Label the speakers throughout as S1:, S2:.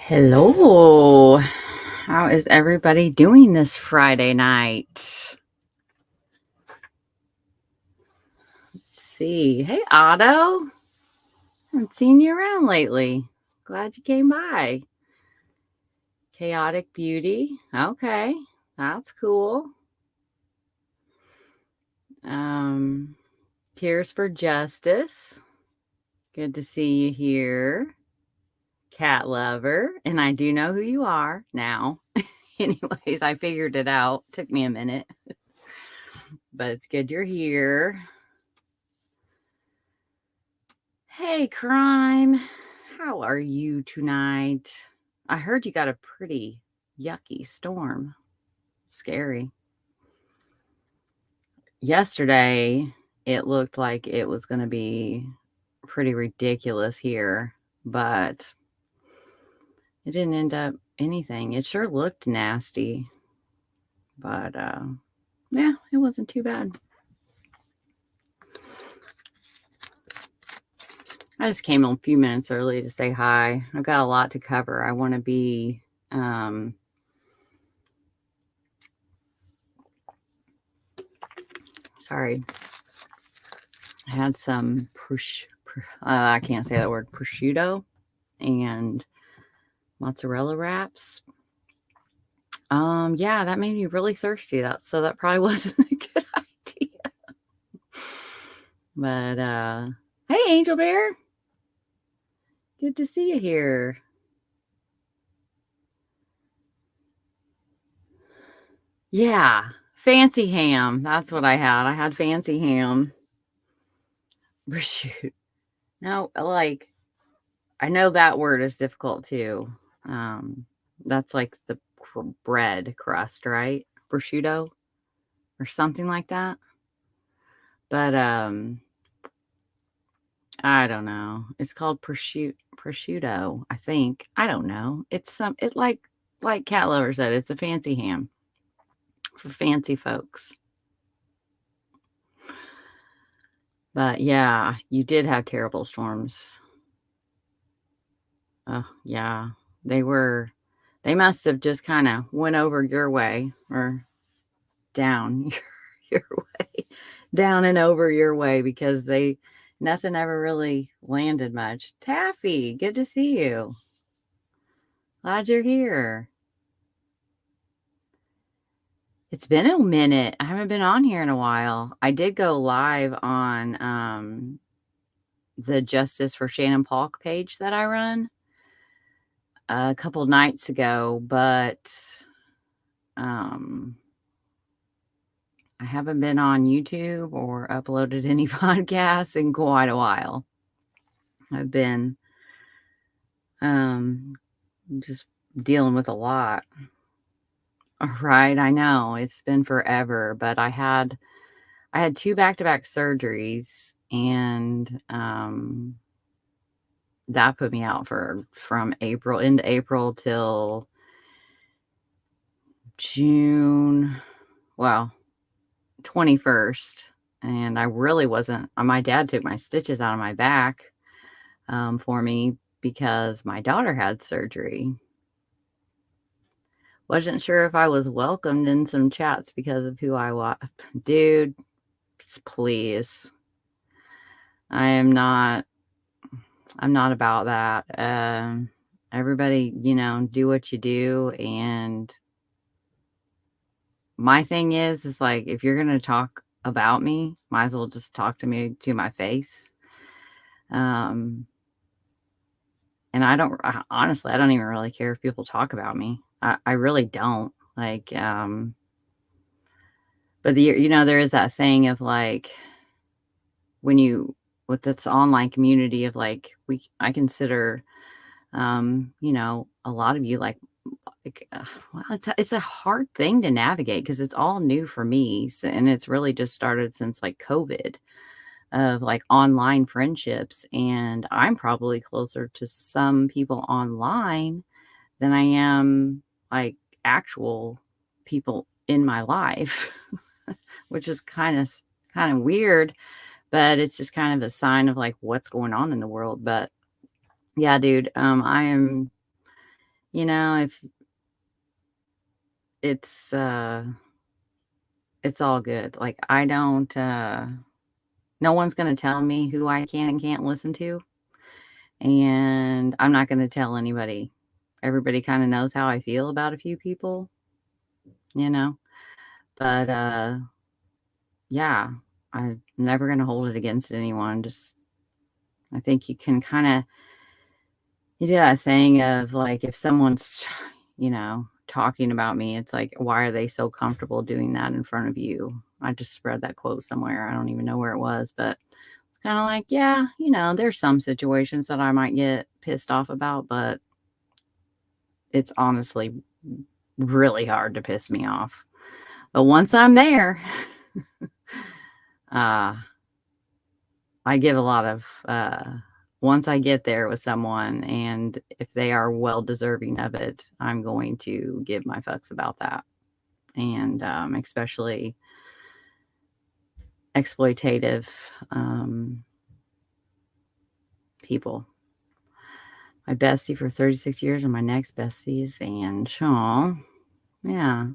S1: Hello. How is everybody doing this Friday night? Let's see. Hey, Otto. Haven't seen you around lately. Glad you came by. Chaotic Beauty. Okay. That's cool. Tears for Justice. Good to see you here. Cat Lover. And I do know who you are now. Anyways, I figured it out. Took me a minute. But it's good you're here. Hey, Crime. How are you tonight? I heard you got a pretty yucky storm. Scary. Yesterday, it looked like it was going to be pretty ridiculous here, but it didn't end up anything. It sure looked nasty, but yeah, it wasn't too bad. I just came a few minutes early to say hi. I've got a lot to cover. I want to be sorry. I had some I can't say that word, prosciutto and mozzarella wraps. Yeah, that made me really thirsty. So that probably wasn't a good idea. But hey, Angel Bear. Good to see you here. Yeah, fancy ham. That's what I had. I had fancy ham. Prosciutto. No, like, I know that word is difficult too. That's like the bread crust, right? Prosciutto or something like that. But I don't know. It's called prosciutto, I think. I don't know. It's like Cat Lover said, it's a fancy ham for fancy folks. But yeah, you did have terrible storms. Oh, yeah. They must have just kind of went over your way or down your way, down and over your way, because nothing ever really landed much. Taffy, good to see you. Glad you're here. It's been a minute. I haven't been on here in a while. I did go live on the Justice for Shannon Paulk page that I run a couple nights ago, but I haven't been on YouTube or uploaded any podcasts in quite a while. I've been just dealing with a lot. Right, I know. It's been forever, but I had 2 back-to-back surgeries, and that put me out from into April till June, 21st. And I really wasn't, my dad took my stitches out of my back for me because my daughter had surgery. Wasn't sure if I was welcomed in some chats because of who I was. Dude, please. I'm not about that. Everybody, do what you do. And my thing is like, if you're going to talk about me, might as well just talk to me to my face. And honestly, I don't even really care if people talk about me. I really don't. Like, but there is that thing of like, with this online community of like, I consider, a lot of you like well, it's a hard thing to navigate because it's all new for me. And it's really just started since like COVID, of like online friendships. And I'm probably closer to some people online than I am like actual people in my life, which is kind of weird, but it's just kind of a sign of like what's going on in the world. But yeah, dude, I am if it's all good. Like, I don't, no one's going to tell me who I can and can't listen to. And I'm not going to tell anybody. Everybody kind of knows how I feel about a few people, but, yeah, I'm never going to hold it against anyone. I think you can kind of, you do that thing of like, if someone's, talking about me, it's like, why are they so comfortable doing that in front of you? I just read that quote somewhere. I don't even know where it was, but it's kind of like, yeah, there's some situations that I might get pissed off about, but it's honestly really hard to piss me off. But once I'm there, I give a lot of, once I get there with someone, and if they are well deserving of it, I'm going to give my fucks about that. And especially exploitative people. My bestie for 36 years are my next besties, and Shawn. Yeah.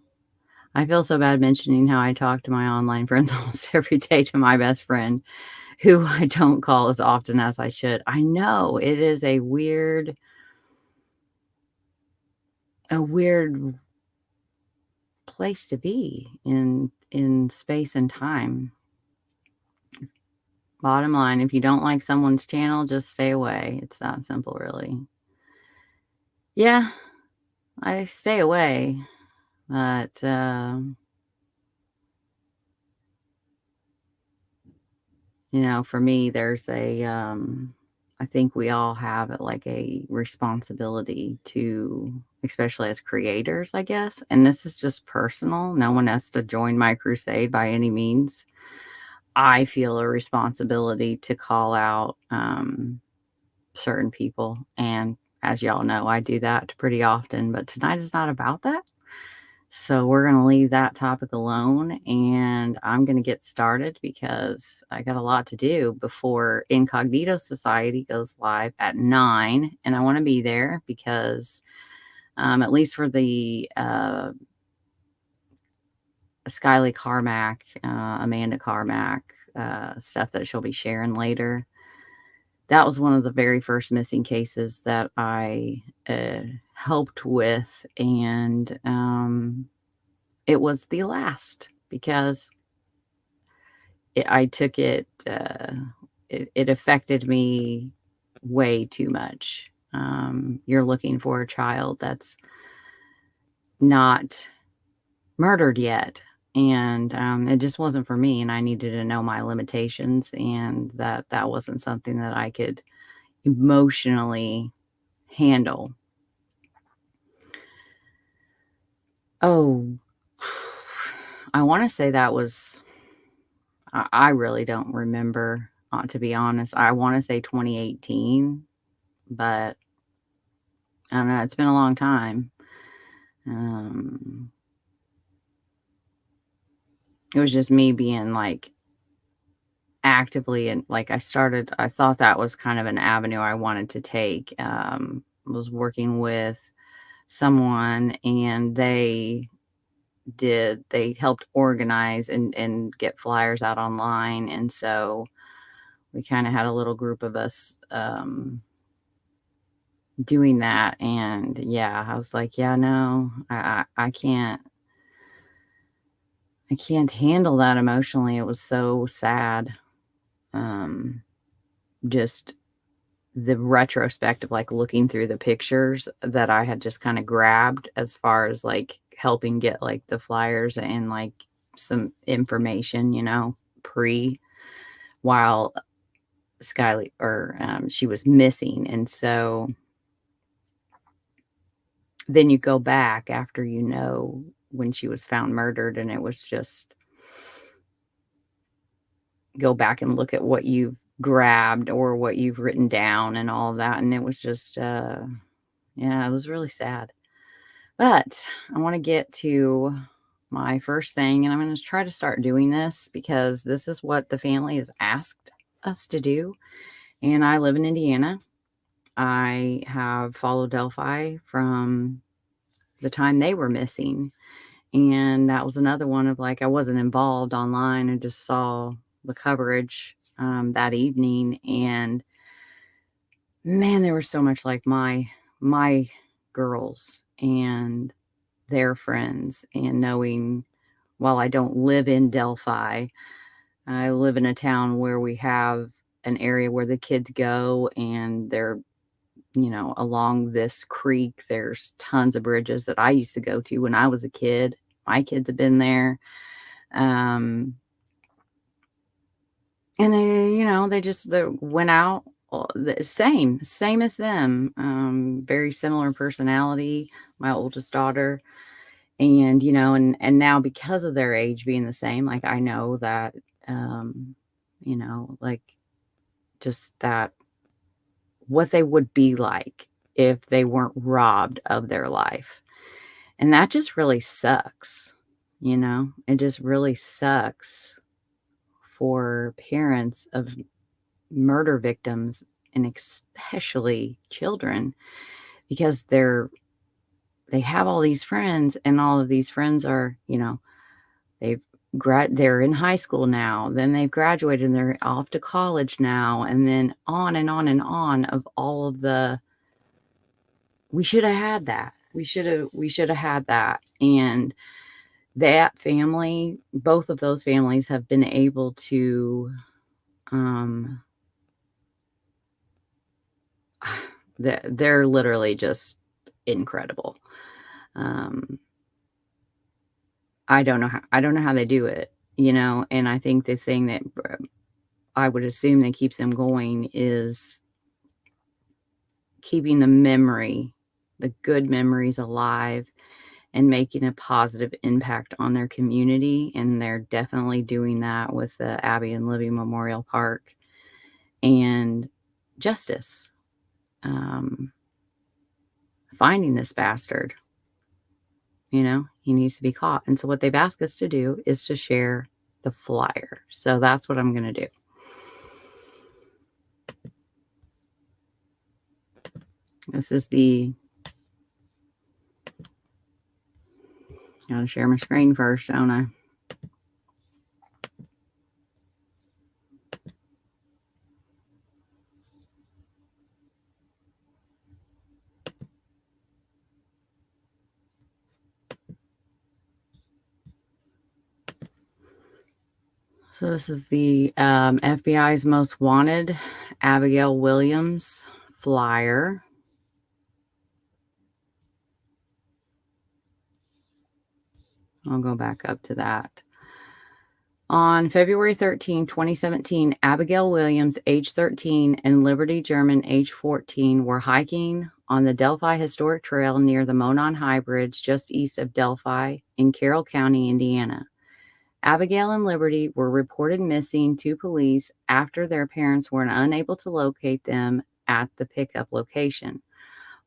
S1: I feel so bad mentioning how I talk to my online friends almost every day to my best friend, who I don't call as often as I should. I know it is a weird place to be in space and time. Bottom line, if you don't like someone's channel, just stay away. It's that simple, really. Yeah, I stay away, but for me, there's I think we all have like a responsibility to, especially as creators, I guess. And this is just personal. No one has to join my crusade by any means. I feel a responsibility to call out certain people. And as y'all know, I do that pretty often. But tonight is not about that. So we're going to leave that topic alone, and I'm going to get started because I got a lot to do before Incognito Society goes live at 9, and I want to be there because at least for the Skyly Carmack, Amanda Carmack stuff that she'll be sharing later, that was one of the very first missing cases that I helped with, and it was the last because I took it, it affected me way too much. You're looking for a child that's not murdered yet, and it just wasn't for me, and I needed to know my limitations, and that wasn't something that I could emotionally handle. Oh, I want to say that was, I really don't remember, to be honest. I want to say 2018, but I don't know. It's been a long time. It was just me being like actively, and like I thought that was kind of an avenue I wanted to take. Was working with someone, and they helped organize and get flyers out online. And so we kind of had a little group of us doing that. And yeah, I was like, yeah, no, I can't handle that emotionally. It was so sad. Just the retrospect of like looking through the pictures that I had just kind of grabbed as far as like helping get like the flyers and like some information, while Skyly, or she was missing. And so then you go back after, when she was found murdered, and it was just go back and look at what you've grabbed or what you've written down and all of that. And it was just, yeah, it was really sad. But I want to get to my first thing, and I'm going to try to start doing this because this is what the family has asked us to do. And I live in Indiana, I have followed Delphi from the time they were missing. And that was another one of like, I wasn't involved online. I just saw the coverage that evening. And man, they were so much like my girls and their friends. And knowing, while I don't live in Delphi, I live in a town where we have an area where the kids go, and they're, along this creek. There's tons of bridges that I used to go to when I was a kid. My kids have been there. And they went out the same as them. Very similar personality, my oldest daughter. And, and now, because of their age being the same, like, I know that, like, just that, what they would be like if they weren't robbed of their life. And that just really sucks. It just really sucks for parents of murder victims, and especially children, because they have all these friends, and all of these friends are, they're in high school now, then they've graduated and they're off to college now, and then on and on and on of all of the, we should have had that. We should have had that. And that family, both of those families have been able to, they're literally just incredible. I don't know how they do it, and I think the thing that I would assume that keeps them going is keeping the good memories alive, and making a positive impact on their community. And they're definitely doing that with the Abby and Libby Memorial Park and justice. Finding this bastard, he needs to be caught. And so what they've asked us to do is to share the flyer. So that's what I'm going to do. This is gotta share my screen first, don't I? So this is the FBI's Most Wanted, Abigail Williams flyer. I'll go back up to that. On February 13, 2017, Abigail Williams, age 13, and Liberty German, age 14, were hiking on the Delphi Historic Trail near the Monon High Bridge just east of Delphi in Carroll County, Indiana. Abigail and Liberty were reported missing to police after their parents were unable to locate them at the pickup location.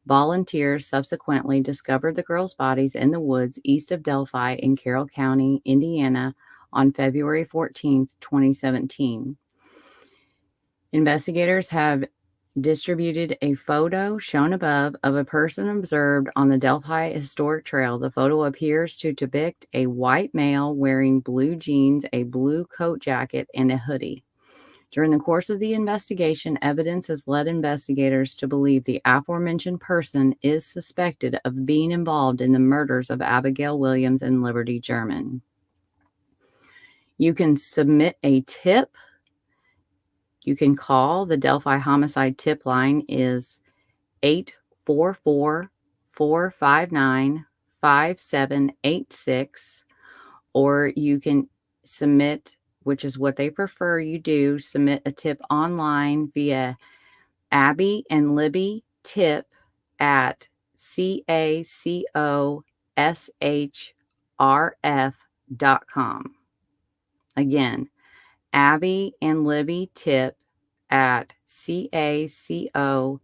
S1: Volunteers subsequently discovered the girls' bodies in the woods east of Delphi in Carroll County, Indiana, on February 14, 2017. Investigators have distributed a photo shown above of a person observed on the Delphi Historic Trail. The photo appears to depict a white male wearing blue jeans, a blue coat jacket, and a hoodie. During the course of the investigation, evidence has led investigators to believe the aforementioned person is suspected of being involved in the murders of Abigail Williams and Liberty German. You can submit a tip. You can call the Delphi Homicide Tip Line is 844-459-5786, or you can submit, which is what they prefer you do, submit a tip online via Abby and Libby Tip at cacoshrf.com. Again, Abby and Libby Tip at cacoshrf.com.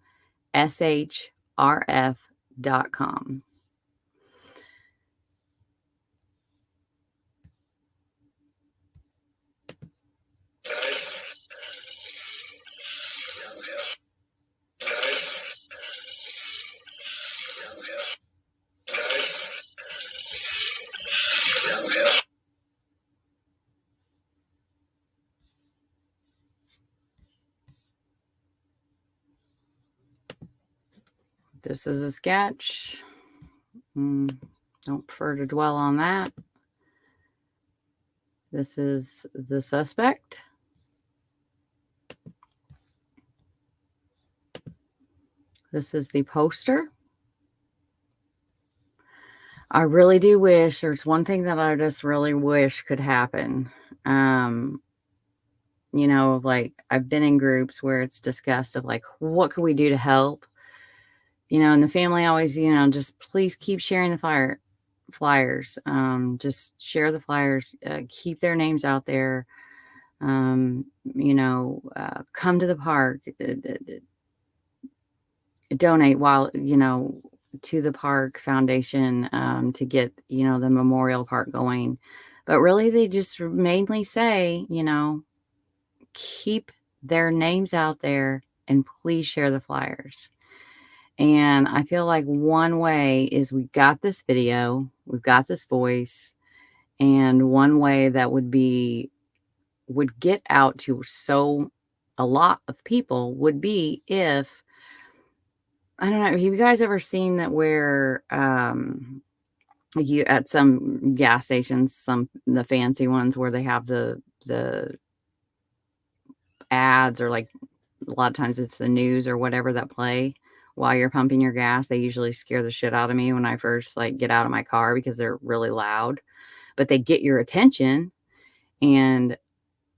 S1: This is a sketch. Don't prefer to dwell on that. This is the suspect. This is the poster. I really do wish, there's one thing that I just really wish could happen. You know, like I've been in groups where it's discussed of like, what could we do to help? You know, and the family always, you know, just please keep sharing the flyers. Just share the flyers, keep their names out there. You know, come to the park, donate while, you know, to the park foundation, to get, you know, the memorial park going. But really, they just mainly say, you know, keep their names out there and please share the flyers. And I feel like one way is we've got this video, we've got this voice, and one way that would get out to a lot of people would be if, I don't know, have you guys ever seen that where you at some gas stations, the fancy ones where they have the ads, or like a lot of times it's the news or whatever that play while you're pumping your gas? They usually scare the shit out of me when I first like get out of my car because they're really loud, but they get your attention. And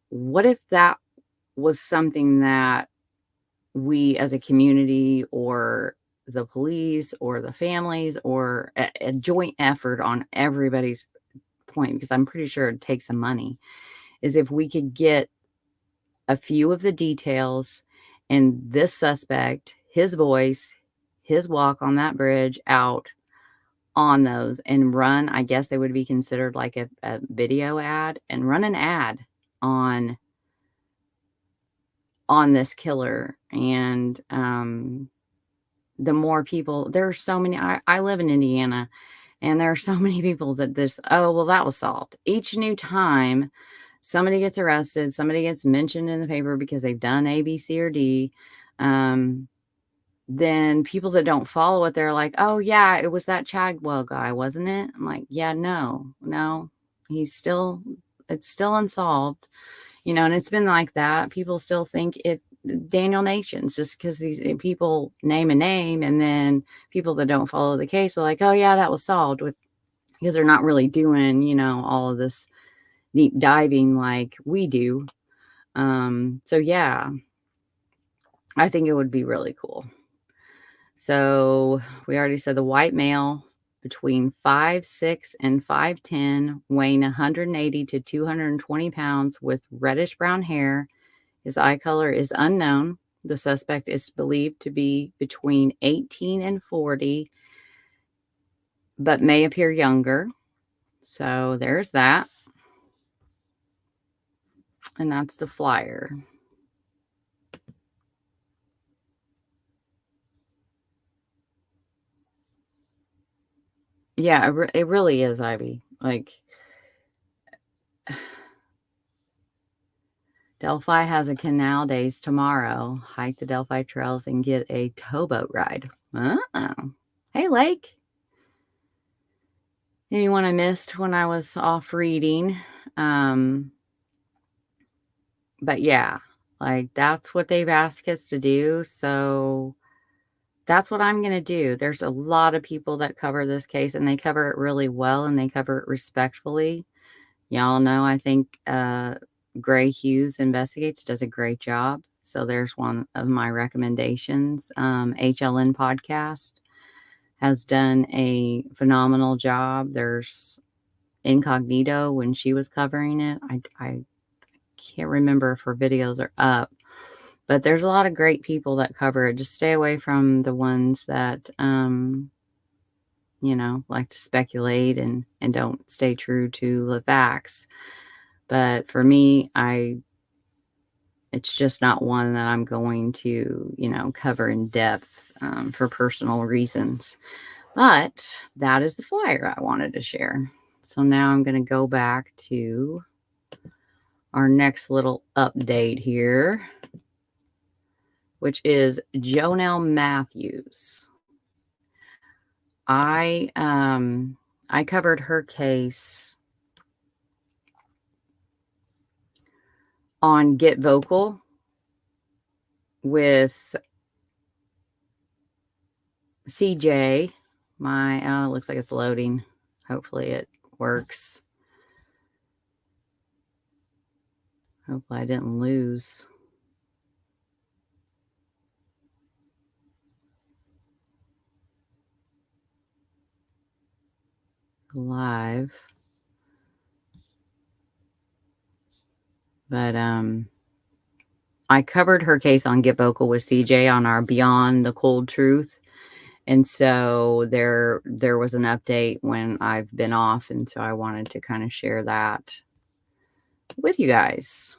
S1: what if that was something that we as a community or the police or the families or a joint effort on everybody's point, because I'm pretty sure it takes some money, is if we could get a few of the details and this suspect, his voice, his walk on that bridge out on those, and run, I guess they would be considered like a video ad, and run an ad on this killer. And the more people, there are so many, I live in Indiana, and there are so many people that this, oh, well, that was solved. Each new time somebody gets arrested, somebody gets mentioned in the paper because they've done A, B, C, or D, then people that don't follow it, they're like, oh yeah, it was that Chadwell guy, wasn't it? I'm like, yeah, no, it's still unsolved, you know. And it's been like that. People still think it Daniel Nations, just because these people name a name, and then people that don't follow the case are like, oh yeah, that was solved, because they're not really doing, you know, all of this deep diving like we do. So yeah, I think it would be really cool. So we already said the white male between 5'6" and 5'10", weighing 180 to 220 pounds, with reddish brown hair. His eye color is unknown. The suspect is believed to be between 18 and 40, but may appear younger. So there's that. And that's the flyer. Yeah, it really is, Ivy. Like, Delphi has a canal days tomorrow. Hike the Delphi trails and get a towboat ride. Oh. Hey, Lake. Anyone I missed when I was off reading. But yeah, like that's what they've asked us to do. So that's what I'm going to do. There's a lot of people that cover this case, and they cover it really well, and they cover it respectfully. Y'all know, I think Gray Hughes Investigates does a great job. So there's one of my recommendations. HLN Podcast has done a phenomenal job. There's Incognito, when she was covering it. I can't remember if her videos are up, but there's a lot of great people that cover it. Just stay away from the ones that, you know, like to speculate and don't stay true to the facts. But for me, it's just not one that I'm going to, you know, cover in depth for personal reasons. But that is the flyer I wanted to share. So now I'm going to go back to our next little update here, which is Jonelle Mathews. I covered her case on Get Vocal with CJ. It looks like it's loading. Hopefully it works. Hopefully I didn't lose live. But I covered her case on Get Vocal with CJ on our Beyond the Cold Truth. And so there was an update when I've been off, and so I wanted to kind of share that with you guys.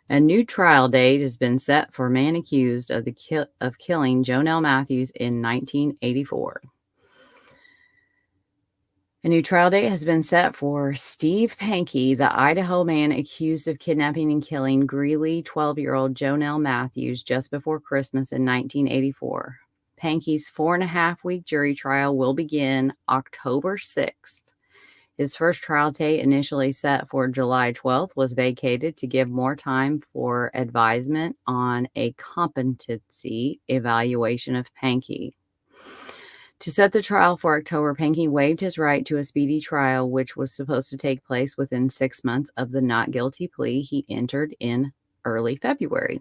S1: A new trial date has been set for man accused of killing Jonelle Mathews in 1984. A new trial date has been set for Steve Pankey, the Idaho man accused of kidnapping and killing Greeley 12-year-old Jonelle Mathews just before Christmas in 1984. Pankey's 4.5-week jury trial will begin October 6th. His first trial date, initially set for July 12th, was vacated to give more time for advisement on a competency evaluation of Pankey. To set the trial for October, Pankey waived his right to a speedy trial, which was supposed to take place within 6 months of the not guilty plea he entered in early February.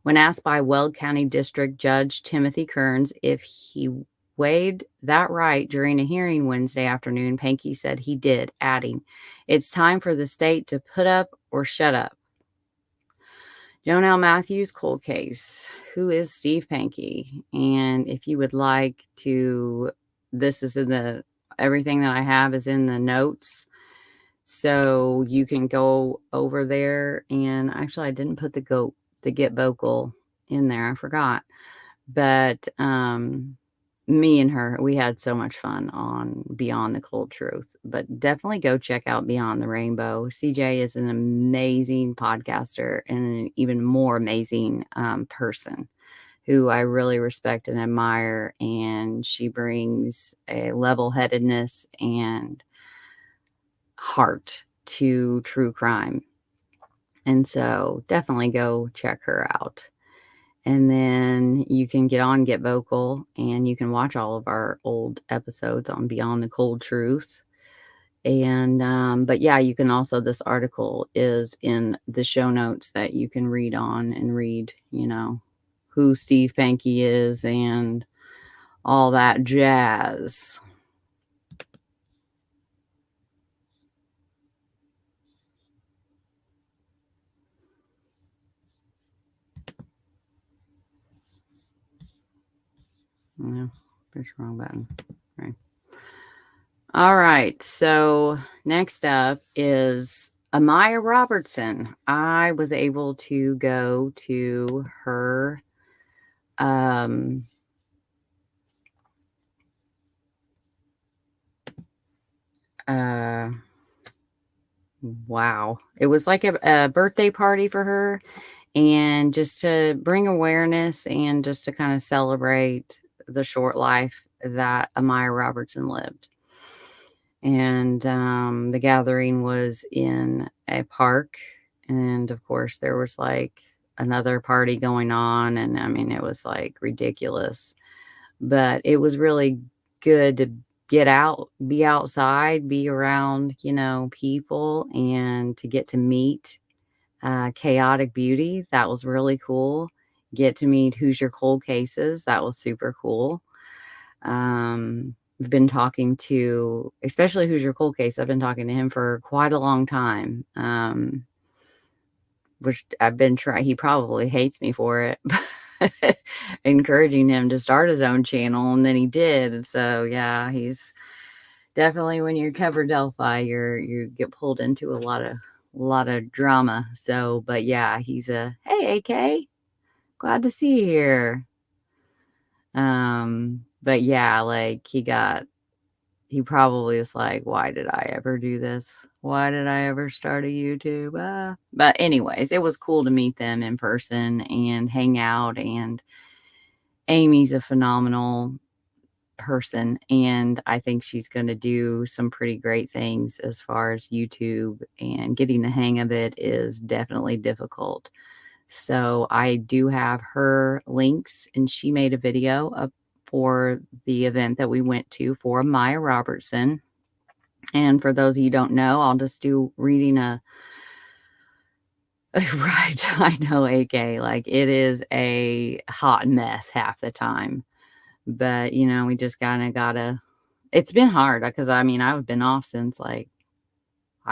S1: When asked by Weld County District Judge Timothy Kearns if he waived that right during a hearing Wednesday afternoon, Pankey said he did, adding, "It's time for the state to put up or shut up." Jonelle Mathews cold case. Who is Steve Pankey? And if you would like to, this is in everything that I have is in the notes. So you can go over there, and actually I didn't put the Get Vocal in there. I forgot. But me and her, we had so much fun on Beyond the Cold Truth. But definitely go check out Beyond the Rainbow. CJ is an amazing podcaster and an even more amazing person who I really respect and admire. And she brings a level-headedness and heart to true crime. And so definitely go check her out. And then you can get on Get Vocal, and you can watch all of our old episodes on Beyond the Cold Truth. And, but yeah, you can also, this article is in the show notes that you can read on and read, who Steve Pankey is and all that jazz. No, push the wrong button. Right. All right. So next up is Amiah Robertson. I was able to go to her wow. It was like a birthday party for her, and just to bring awareness and just to kind of celebrate the short life that Amiah Robertson lived. And the gathering was in a park. And of course, there was like another party going on. And I mean, it was like ridiculous. But it was really good to get out, be outside, be around, people, and to get to meet Chaotic Beauty. That was really cool. Get to meet Who's Your Cold Cases. That was super cool. We've been talking to, especially Who's Your Cold Case. I've been talking to him for quite a long time. Which I've been trying. He probably hates me for it. Encouraging him to start his own channel, and then he did. So yeah, he's definitely, when you cover Delphi, you get pulled into a lot of drama. So, but yeah, he's hey AK, glad to see you here. But yeah, like he probably is like, why did I ever do this? Why did I ever start a YouTube? But anyways, it was cool to meet them in person and hang out and Amy's a phenomenal person, and I think she's going to do some pretty great things as far as YouTube, and getting the hang of it is definitely difficult. So I do have her links, and she made a video up for the event that we went to for Meyer Robertson. And for those of you who don't know, I'll just do reading a right. I know, AK. Like, it is a hot mess half the time. But, we just kind of gotta. It's been hard because I've been off since I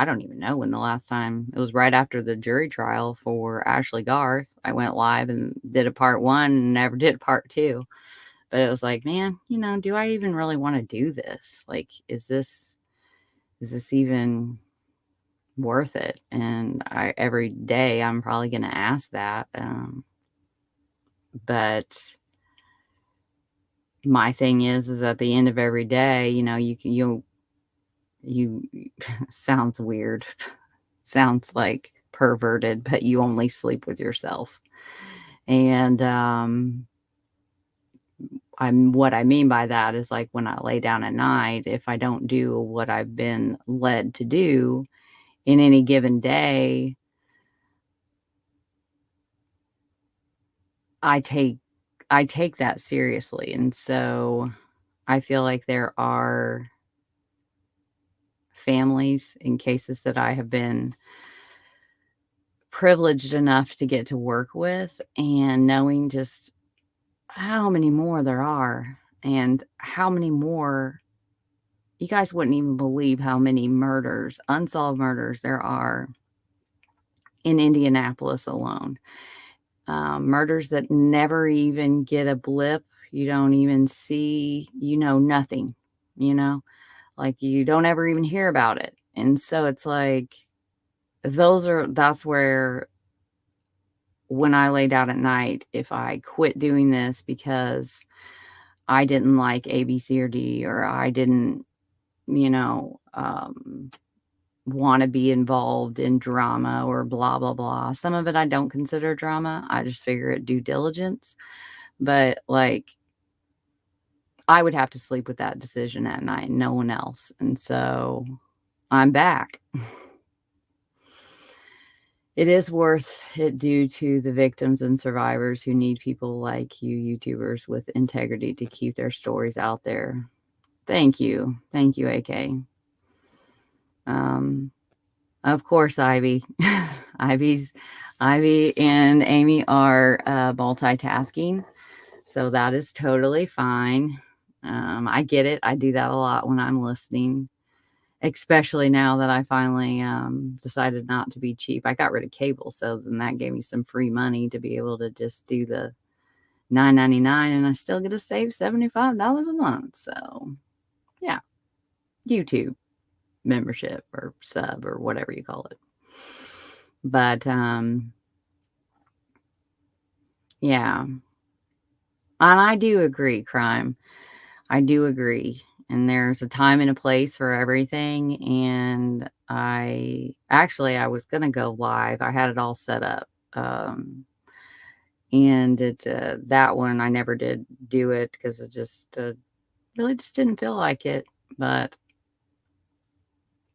S1: don't even know when the last time. It was right after the jury trial for Ashley Garth. I went live and did a part 1 and never did a part 2. But it was like, man, do I even really want to do this? Like, is this even worth it? And every day I'm probably going to ask that. But my thing is at the end of every day, you sounds weird, sounds like perverted, but you only sleep with yourself. And what I mean by that is, like, when I lay down at night, if I don't do what I've been led to do in any given day, I take that seriously. And so I feel like there are families in cases that I have been privileged enough to get to work with, and knowing just how many more there are, and how many more, you guys wouldn't even believe how many murders, unsolved murders there are in Indianapolis alone. Murders that never even get a blip. You don't even see, nothing, like, you don't ever even hear about it. And so it's like, that's where, when I lay down at night, if I quit doing this because I didn't like A, B, C, or D, or I didn't, want to be involved in drama or blah, blah, blah. Some of it I don't consider drama. I just figure it due diligence. But, like, I would have to sleep with that decision at night, no one else. And so I'm back. It is worth it due to the victims and survivors who need people like you YouTubers with integrity to keep their stories out there. Thank you. Thank you, AK. Of course, Ivy. Ivy and Amy are multitasking, so that is totally fine. I get it. I do that a lot when I'm listening, especially now that I finally decided not to be cheap. I got rid of cable, so then that gave me some free money to be able to just do the $9.99, and I still get to save $75 a month. So, yeah, YouTube membership or sub or whatever you call it. But yeah, and I do agree, crime. I do agree. And there's a time and a place for everything. And I was going to go live. I had it all set up. And that one, I never did do it because it just really just didn't feel like it. But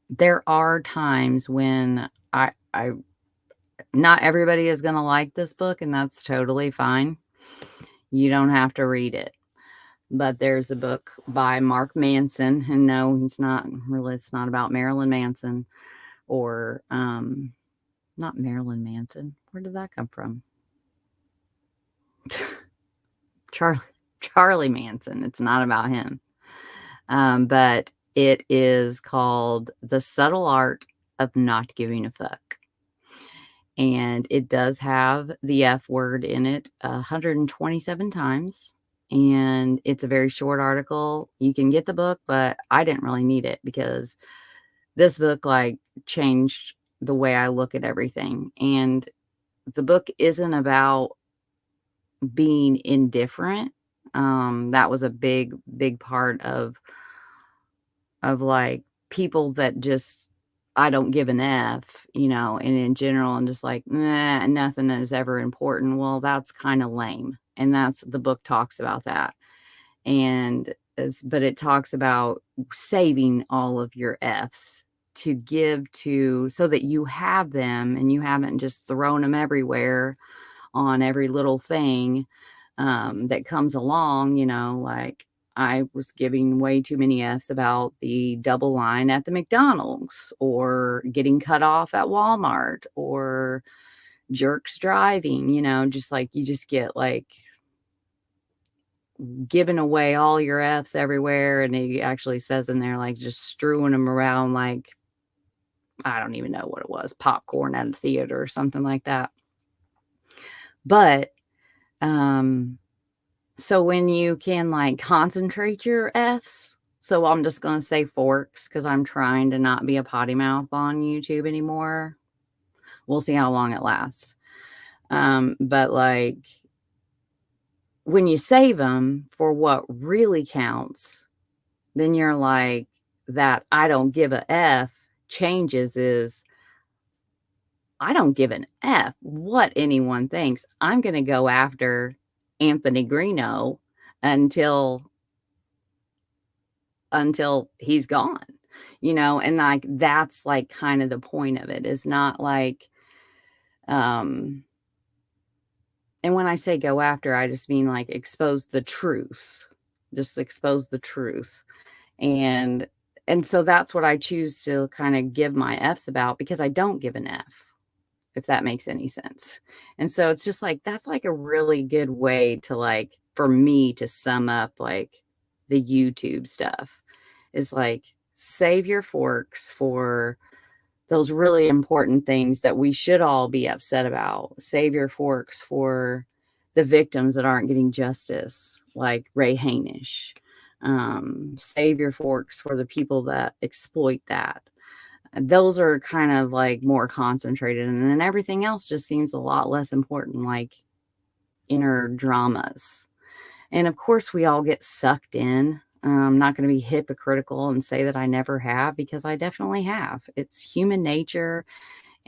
S1: there are times when not everybody is going to like this book, and that's totally fine. You don't have to read it. But there's a book by Mark Manson, and no, it's not about Marilyn Manson, or not Marilyn Manson. Where did that come from? Charlie Manson. It's not about him. But it is called The Subtle Art of Not Giving a Fuck. And it does have the F word in it 127 times. And it's a very short article. You can get the book, but I didn't really need it because this book, like, changed the way I look at everything. And the book isn't about being indifferent. That was a big, big part of like people that just, I don't give an F, and in general, and just like, nothing is ever important. Well, that's kind of lame. And the book talks about that. But it talks about saving all of your F's to give to, so that you have them and you haven't just thrown them everywhere on every little thing that comes along, like I was giving way too many F's about the double line at the McDonald's, or getting cut off at Walmart, or jerks driving, just like you just get like giving away all your F's everywhere. And he actually says in there, like just strewing them around like, I don't even know what it was, popcorn at a theater or something like that. But so when you can like concentrate your F's, so I'm just going to say forks because I'm trying to not be a potty mouth on YouTube anymore. We'll see how long it lasts. But like when you save them for what really counts, then you're like, that I don't give a F changes is, I don't give an F what anyone thinks. I'm going to go after Anthony Greeno until he's gone, and like, that's like kind of the point of it, is not like, and when I say go after, I just mean like expose the truth, just expose the truth. And so that's what I choose to kind of give my F's about, because I don't give an F, if that makes any sense. And so it's just like, that's like a really good way to like, for me to sum up like the YouTube stuff, is like, save your forks for those really important things that we should all be upset about. Save your forks for the victims that aren't getting justice, like Ray Hainish. Save your forks for the people that exploit that. Those are kind of like more concentrated, and then everything else just seems a lot less important, like inner dramas. And of course, we all get sucked in. I'm not going to be hypocritical and say that I never have, because I definitely have. It's human nature.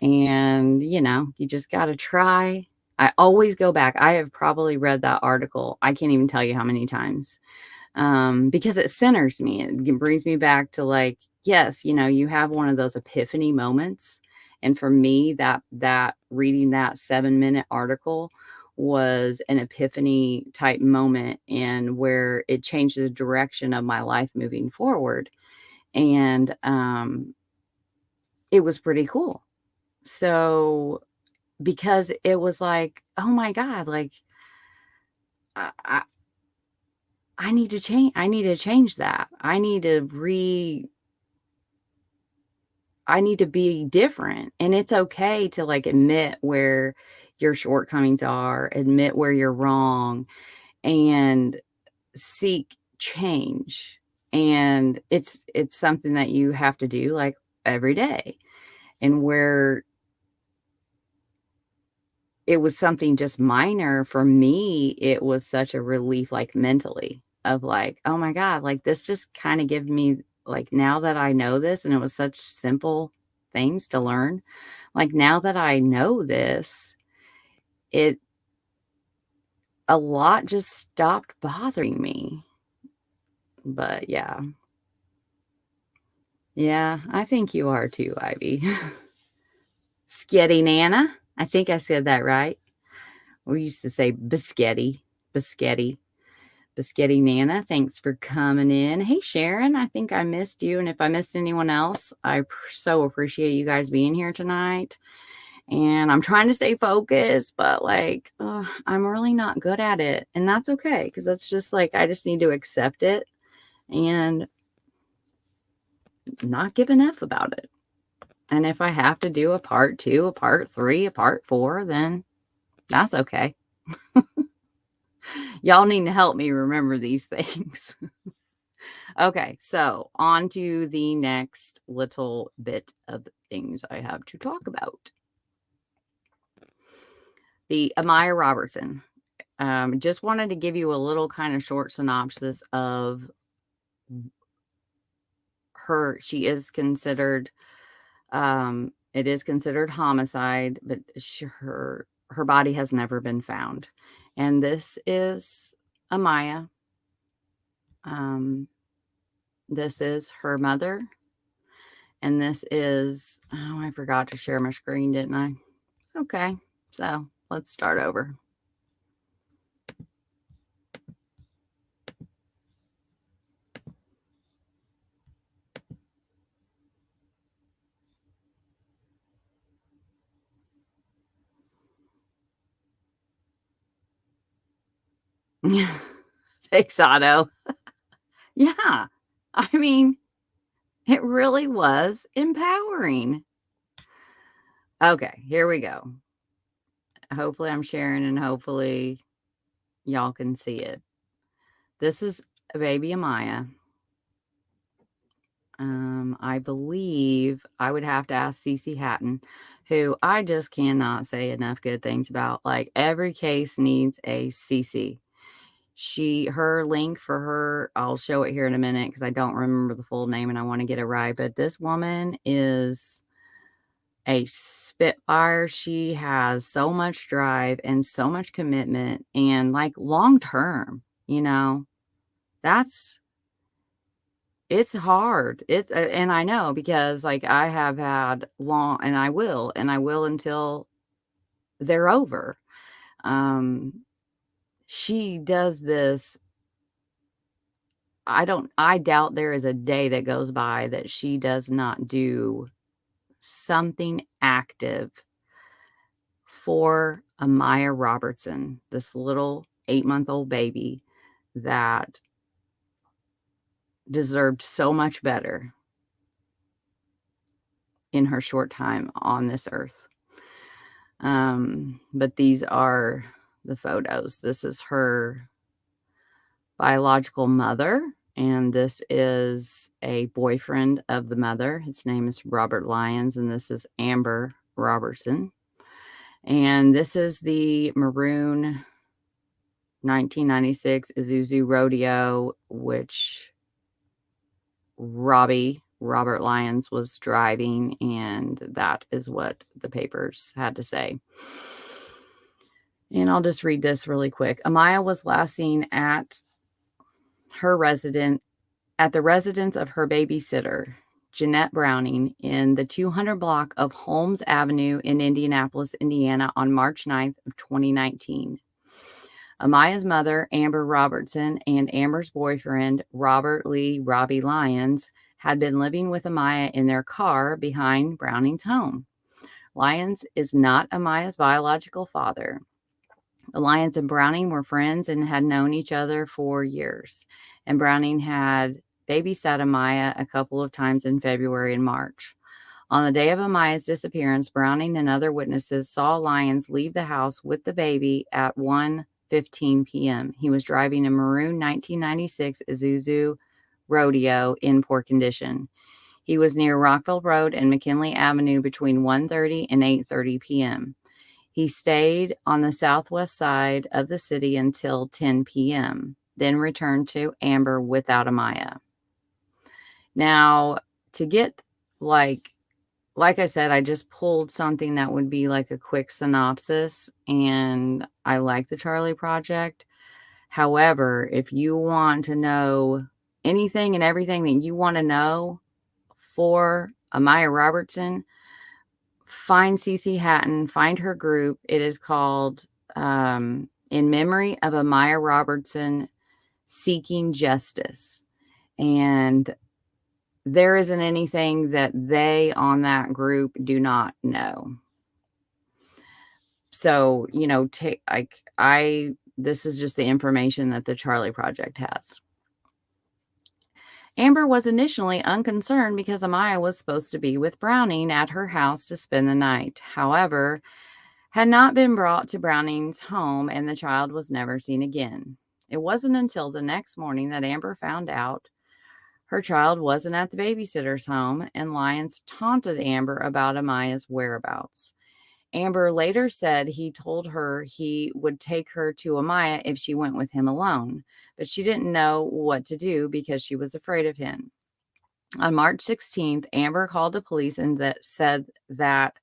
S1: And, you just got to try. I always go back. I have probably read that article, I can't even tell you how many times, because it centers me. It brings me back to like, yes, you have one of those epiphany moments. And for me, that reading that 7-minute article was an epiphany type moment, and where it changed the direction of my life moving forward. And it was pretty cool. So, because it was like, oh my God, like I need to change. I need to change that. I need to be different. And it's okay to like admit where your shortcomings are, admit where you're wrong, and seek change. And it's something that you have to do like every day. And where it was something just minor for me, it was such a relief, like mentally, of like, oh my God, like this just kind of gave me, like, now that I know this, and it was such simple things to learn. Like, now that I know this, a lot just stopped bothering me. But yeah. Yeah, I think you are too, Ivy. Sketty Nana. I think I said that right. We used to say biscotti. Biscotti Nana. Thanks for coming in. Hey, Sharon, I think I missed you. And if I missed anyone else, I so appreciate you guys being here tonight. And I'm trying to stay focused, but like, I'm really not good at it. And that's okay, because that's just like, I just need to accept it and not give an F about it. And if I have to do a part 2, a part 3, a part 4, then that's okay. Y'all need to help me remember these things. Okay, so on to the next little bit of things I have to talk about. The Amiah Robertson. Just wanted to give you a little kind of short synopsis of her. She is considered, it is considered homicide, but her body has never been found. And this is Amiah. This is her mother. And this is, oh, I forgot to share my screen, didn't I? Okay, so let's start over. Thanks, Otto. Yeah, I mean, it really was empowering. Okay, here we go. Hopefully I'm sharing and hopefully y'all can see it. This is baby Amiah. I believe I would have to ask Cece Hatton, who I just cannot say enough good things about. Like, every case needs a Cece. Her link for her, I'll show it here in a minute because I don't remember the full name and I want to get it right. But this woman is a spitfire. She has so much drive and so much commitment and like long term, it's hard. And I know because like I have had long, and I will until they're over. She does this. I doubt there is a day that goes by that she does not do something active for Amiah Robertson, this little 8-month-old baby that deserved so much better in her short time on this earth. But these are the photos. This is her biological mother, and this is a boyfriend of the mother. His name is Robert Lyons, and this is Amber Robertson. And this is the maroon 1996 Isuzu Rodeo, which Robert Lyons was driving, and that is what the papers had to say. And I'll just read this really quick. Amiah was last seen at the residence of her babysitter, Jeanette Browning, in the 200 block of Holmes Avenue in Indianapolis, Indiana, on March 9th of 2019. Amiah's mother, Amber Robertson, and Amber's boyfriend, Robbie Lyons, had been living with Amiah in their car behind Browning's home. Lyons is not Amiah's biological father. Lyons and Browning were friends and had known each other for years, and Browning had babysat Amiah a couple of times in February and March. On the day of Amiah's disappearance, Browning and other witnesses saw Lyons leave the house with the baby at 1:15 p.m. He was driving a maroon 1996 Isuzu Rodeo in poor condition. He was near Rockville Road and McKinley Avenue between 1:30 and 8:30 p.m. He stayed on the southwest side of the city until 10 p.m., then returned to Amber without Amiah. Now, to get like I said, I just pulled something that would be like a quick synopsis, and I like the Charlie Project. However, if you want to know anything and everything that you want to know for Amiah Robertson, find Cece Hatton, find her group. It is called In Memory of Amiah Robertson Seeking Justice. And there isn't anything that they on that group do not know. So, this is just the information that the Charlie Project has. Amber was initially unconcerned because Amiah was supposed to be with Browning at her house to spend the night. However, had not been brought to Browning's home, and the child was never seen again. It wasn't until the next morning that Amber found out her child wasn't at the babysitter's home, and Lyons taunted Amber about Amiah's whereabouts. Amber later said he told her he would take her to Amiah if she went with him alone, but she didn't know what to do because she was afraid of him. On March 16th, Amber called the police and said that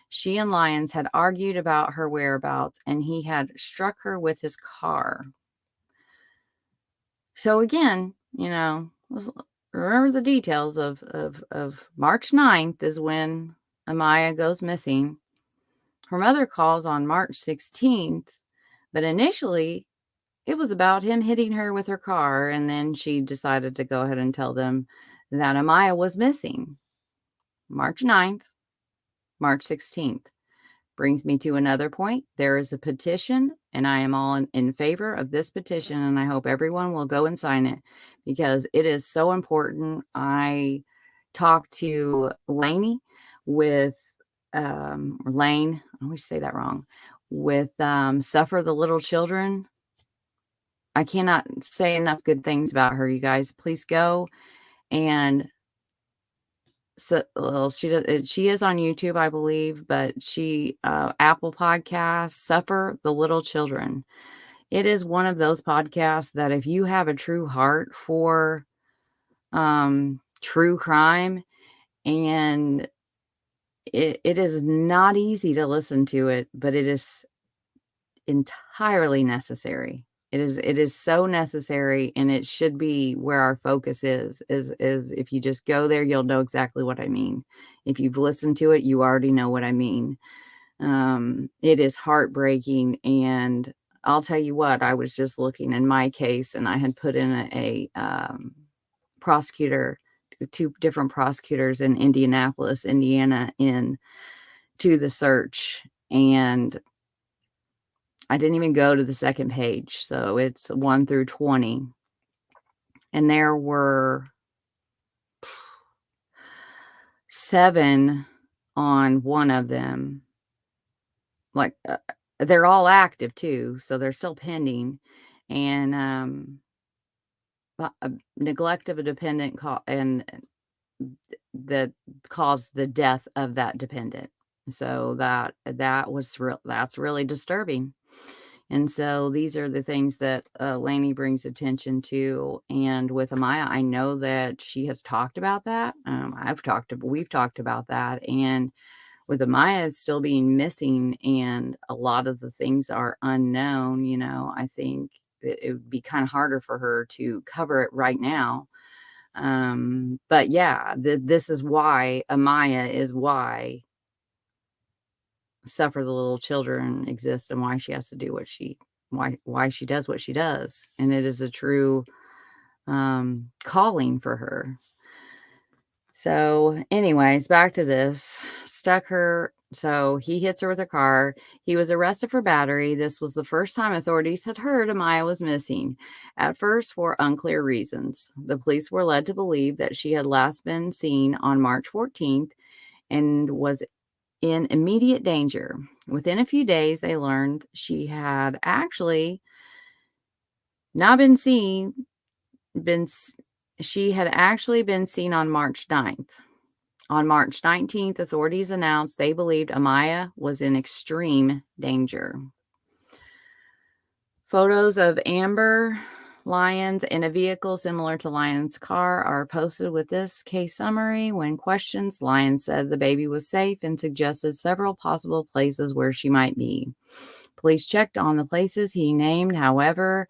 S1: She and Liles had argued about her whereabouts, and he had struck her with his car. So again, remember the details of March 9th is when Amiah goes missing. Her mother calls on March 16th, but initially it was about him hitting her with her car, and then she decided to go ahead and tell them that Amiah was missing. March 9th, March 16th. Brings me to another point. There is a petition, and I am all in favor of this petition, and I hope everyone will go and sign it because it is so important. I talked to Laney with, or Lane, I always say that wrong, with Suffer the Little Children. I cannot say enough good things about her, you guys. Please go and so she is on YouTube, I believe, but she Apple Podcasts, Suffer the Little Children. It is one of those podcasts that if you have a true heart for true crime, and it is not easy to listen to it, but it is entirely necessary. It is so necessary, and it should be where our focus is if you just go there, you'll know exactly what I mean. If you've listened to it, you already know what I mean. It is heartbreaking, and I'll tell you what, I was just looking in my case, and I had put in a prosecutor, 2 different prosecutors in Indianapolis, Indiana, in to the search, and I didn't even go to the second page. So it's 1 through 20. And there were 7 on one of them. Like, they're all active too, so they're still pending. And neglect of a dependent that caused the death of that dependent. So that's really disturbing. And so these are the things that Laney brings attention to. And with Amiah, I know that she has talked about that. We've talked about that. And with Amiah still being missing and a lot of the things are unknown, I think that it would be kind of harder for her to cover it right now. But yeah, this is why Amiah is why Suffer the Little Children exists, and why she has to do why she does what she does. And it is a true calling for her. So anyways, back to this. So he hits her with a car. He was arrested for battery. This was the first time authorities had heard Amiah was missing, at first for unclear reasons. The police were led to believe that she had last been seen on March 14th and was in immediate danger. Within a few days, they learned she had actually not been seen. She had actually been seen on March 9th. On March 19th, authorities announced they believed Amiah was in extreme danger. Photos of Amber, Liles, and a vehicle similar to Liles' car are posted with this case summary. When questioned, Liles said the baby was safe and suggested several possible places where she might be. Police checked on the places he named, however,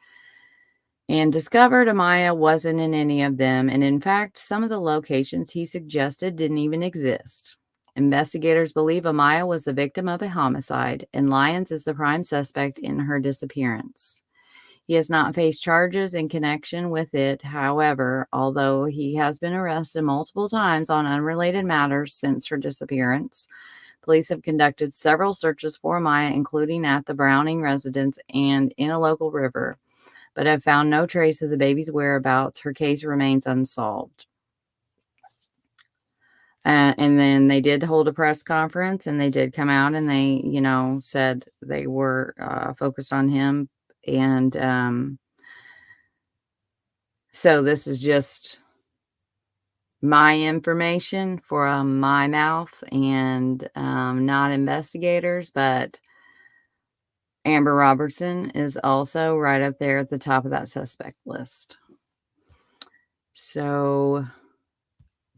S1: and discovered Amiah wasn't in any of them, and in fact, some of the locations he suggested didn't even exist. Investigators believe Amiah was the victim of a homicide, and Liles is the prime suspect in her disappearance. He has not faced charges in connection with it, however, although he has been arrested multiple times on unrelated matters since her disappearance. Police have conducted several searches for Amiah, including at the Browning residence and in a local river, but have found no trace of the baby's whereabouts. Her case remains unsolved. And then they did hold a press conference, and they did come out, and they, said they were focused on him. And so this is just my information from my mouth, and not investigators, but Amber Robertson is also right up there at the top of that suspect list. So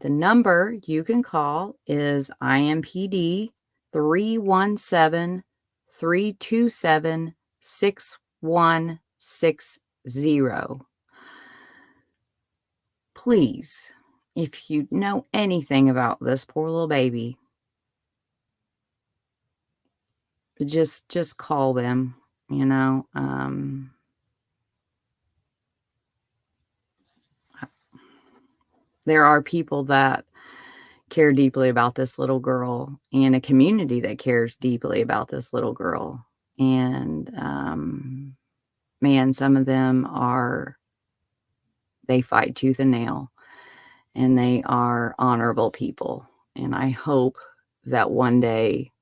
S1: the number you can call is IMPD 317-327-6160. Please, if you know anything about this poor little baby, just call them, you know. There are people that care deeply about this little girl, and a community that cares deeply about this little girl. And man, some of them they fight tooth and nail, and they are honorable people. And I hope that one day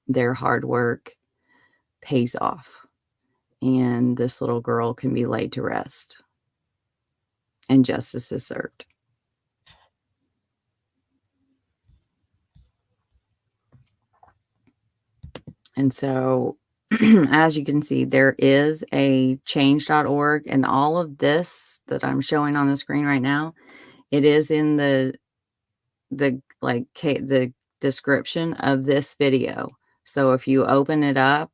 S1: their hard work pays off and this little girl can be laid to rest and justice is served. And so, as you can see, there is a change.org, and all of this that I'm showing on the screen right now, it is in the description of this video. So if you open it up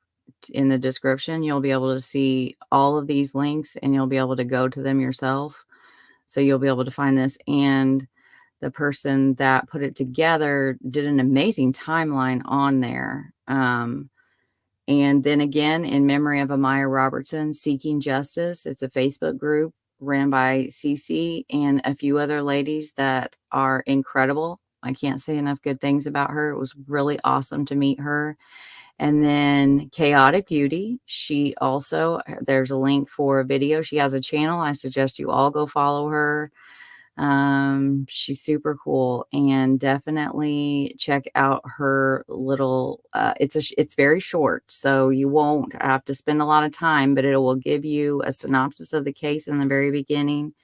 S1: in the description, you'll be able to see all of these links, and you'll be able to go to them yourself. So you'll be able to find this. And the person that put it together did an amazing timeline on there. And then again, in memory of Amiah Robertson, Seeking Justice. It's a Facebook group ran by Cece and a few other ladies that are incredible. I can't say enough good things about her. It was really awesome to meet her. And then Chaotic Beauty. She also, there's a link for a video. She has a channel. I suggest you all go follow her. She's super cool, and definitely check out her little, it's very short, so you won't have to spend a lot of time, but it will give you a synopsis of the case in the very beginning,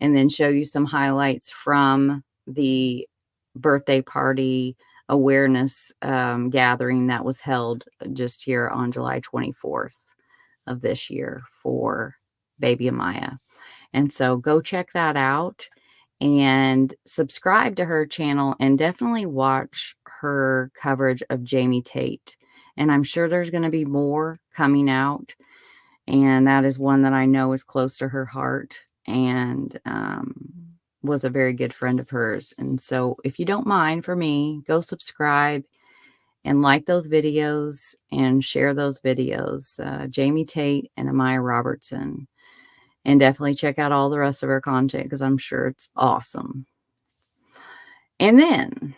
S1: and then show you some highlights from the birthday party awareness gathering that was held just here on July 24th of this year for baby Amiah. And so go check that out and subscribe to her channel, and definitely watch her coverage of Jamie Tate. And I'm sure there's going to be more coming out, and that is one that I know is close to her heart, and was a very good friend of hers. And so if you don't mind, for me, go subscribe and like those videos and share those videos. Jamie Tate and Amiah Robertson. And definitely check out all the rest of her content, because I'm sure it's awesome. And then,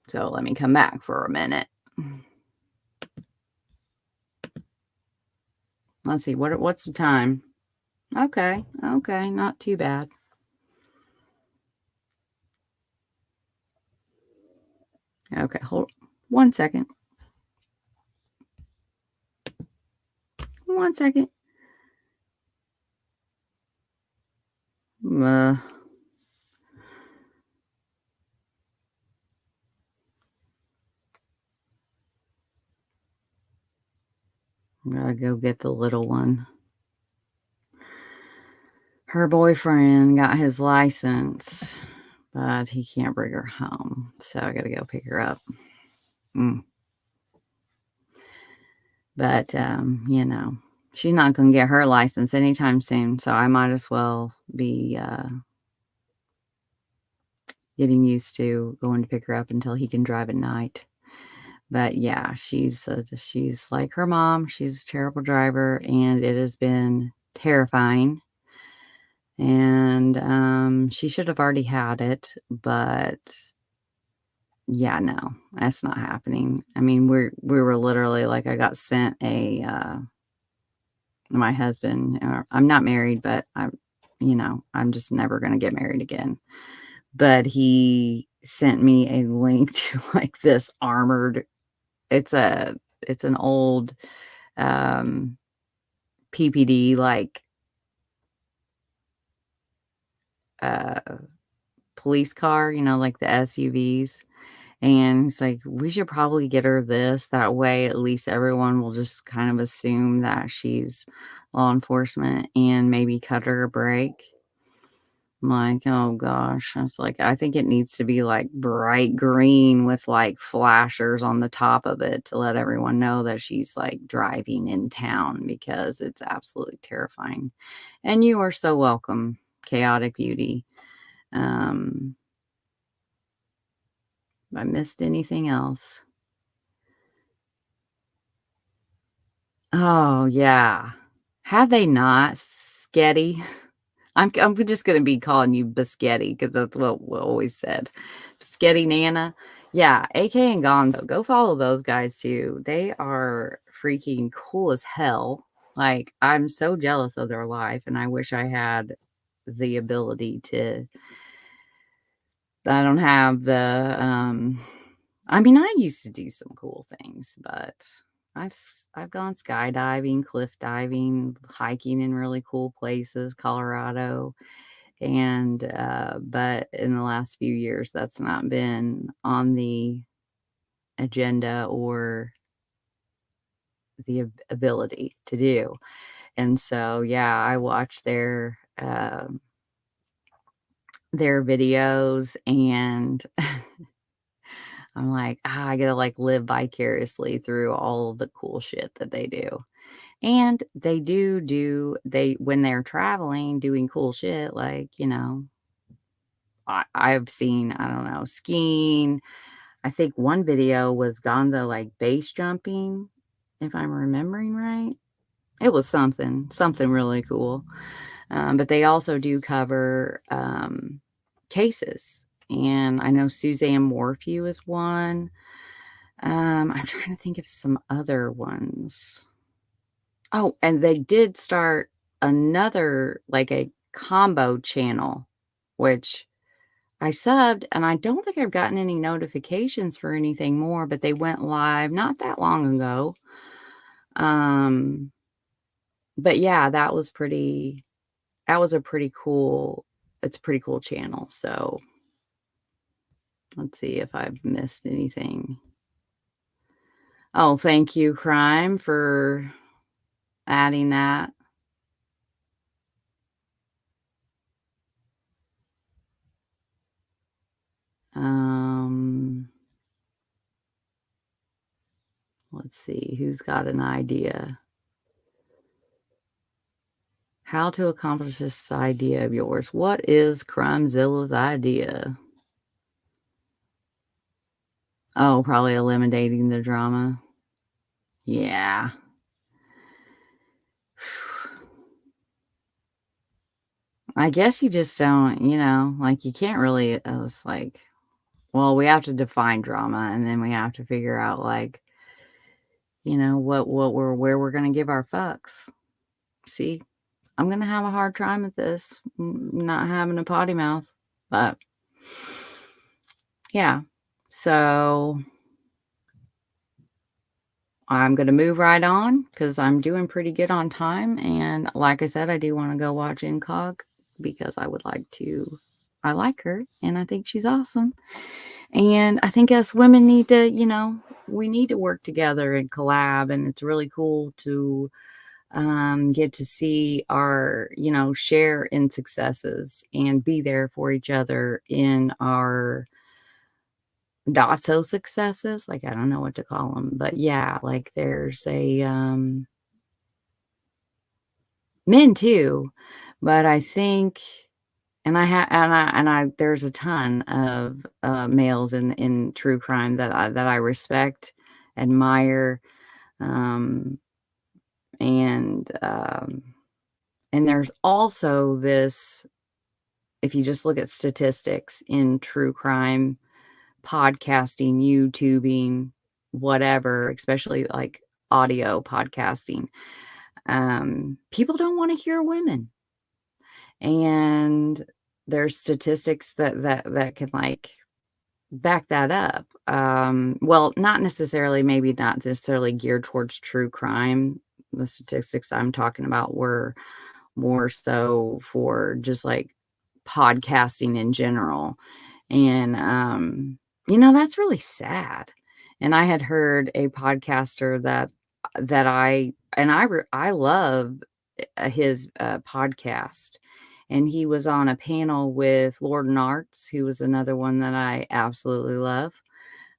S1: so let me come back for a minute. Let's see, what's the time? Okay, not too bad. Okay, hold 1 second. 1 second. I'm gonna go get the little one. Her boyfriend got his license, but he can't bring her home, so I gotta go pick her up. But you know, she's not gonna get her license anytime soon, so I might as well be getting used to going to pick her up until he can drive at night. But yeah, she's like her mom. She's a terrible driver, and it has been terrifying. And she should have already had it, but yeah, no, that's not happening. I mean, we were literally, like, I got sent my husband, I'm not married, but I'm just never going to get married again. But he sent me a link to like this armored, it's an old PPD, like police car, like the SUVs. And it's like, we should probably get her this. That way, at least everyone will just kind of assume that she's law enforcement and maybe cut her a break. I'm like, oh gosh. It's like, I think it needs to be like bright green with like flashers on the top of it to let everyone know that she's like driving in town, because it's absolutely terrifying. And you are so welcome, Chaotic Beauty. If I missed anything else. Oh yeah. Have they not? Sketty. I'm just gonna be calling you Biscotti because that's what we always said. Biscotti Nana. Yeah, AK and Gonzo. Go follow those guys too. They are freaking cool as hell. Like, I'm so jealous of their life, and I wish I had the ability to. I don't have the I mean, I used to do some cool things, but I've gone skydiving, cliff diving, hiking in really cool places, Colorado. And but in the last few years, that's not been on the agenda or the ability to do. And so, yeah, I watch their videos, and I'm like, I gotta like live vicariously through all of the cool shit that they do. And they they when they're traveling doing cool shit, like, I've seen, I don't know, skiing. I think one video was Gonzo like base jumping, if I'm remembering right. It was something really cool. But they also do cover cases. And I know Suzanne Morphew is one. I'm trying to think of some other ones. Oh, and they did start another, like a combo channel, which I subbed, and I don't think I've gotten any notifications for anything more, but they went live not that long ago. But yeah, that was a pretty cool, it's a pretty cool channel. So let's see if I've missed anything. Oh, thank you, Crime, for adding that. Let's see who's got an idea. How to accomplish this idea of yours. What is Crimezilla's idea? Oh, probably eliminating the drama. Yeah. I guess you just don't, like, you can't really, it's like, well, we have to define drama, and then we have to figure out, like, where we're going to give our fucks. See, I'm going to have a hard time at this, not having a potty mouth, but yeah. So I'm going to move right on because I'm doing pretty good on time. And like I said, I do want to go watch Incog because I like her and I think she's awesome. And I think us women need to, we need to work together and collab. And it's really cool to get to see our, share in successes and be there for each other in our not so successes. Like, I don't know what to call them, but yeah, like there's men too, but I think, there's a ton of males in true crime that I respect, admire, um, and there's also this, if you just look at statistics in true crime, podcasting, YouTubing, whatever, especially like audio podcasting, people don't want to hear women. And there's statistics that can like back that up. Well, not necessarily geared towards true crime. The statistics I'm talking about were more so for just like podcasting in general. And that's really sad. And I had heard a podcaster that I love his podcast, and he was on a panel with Lord and Arts, who was another one that I absolutely love.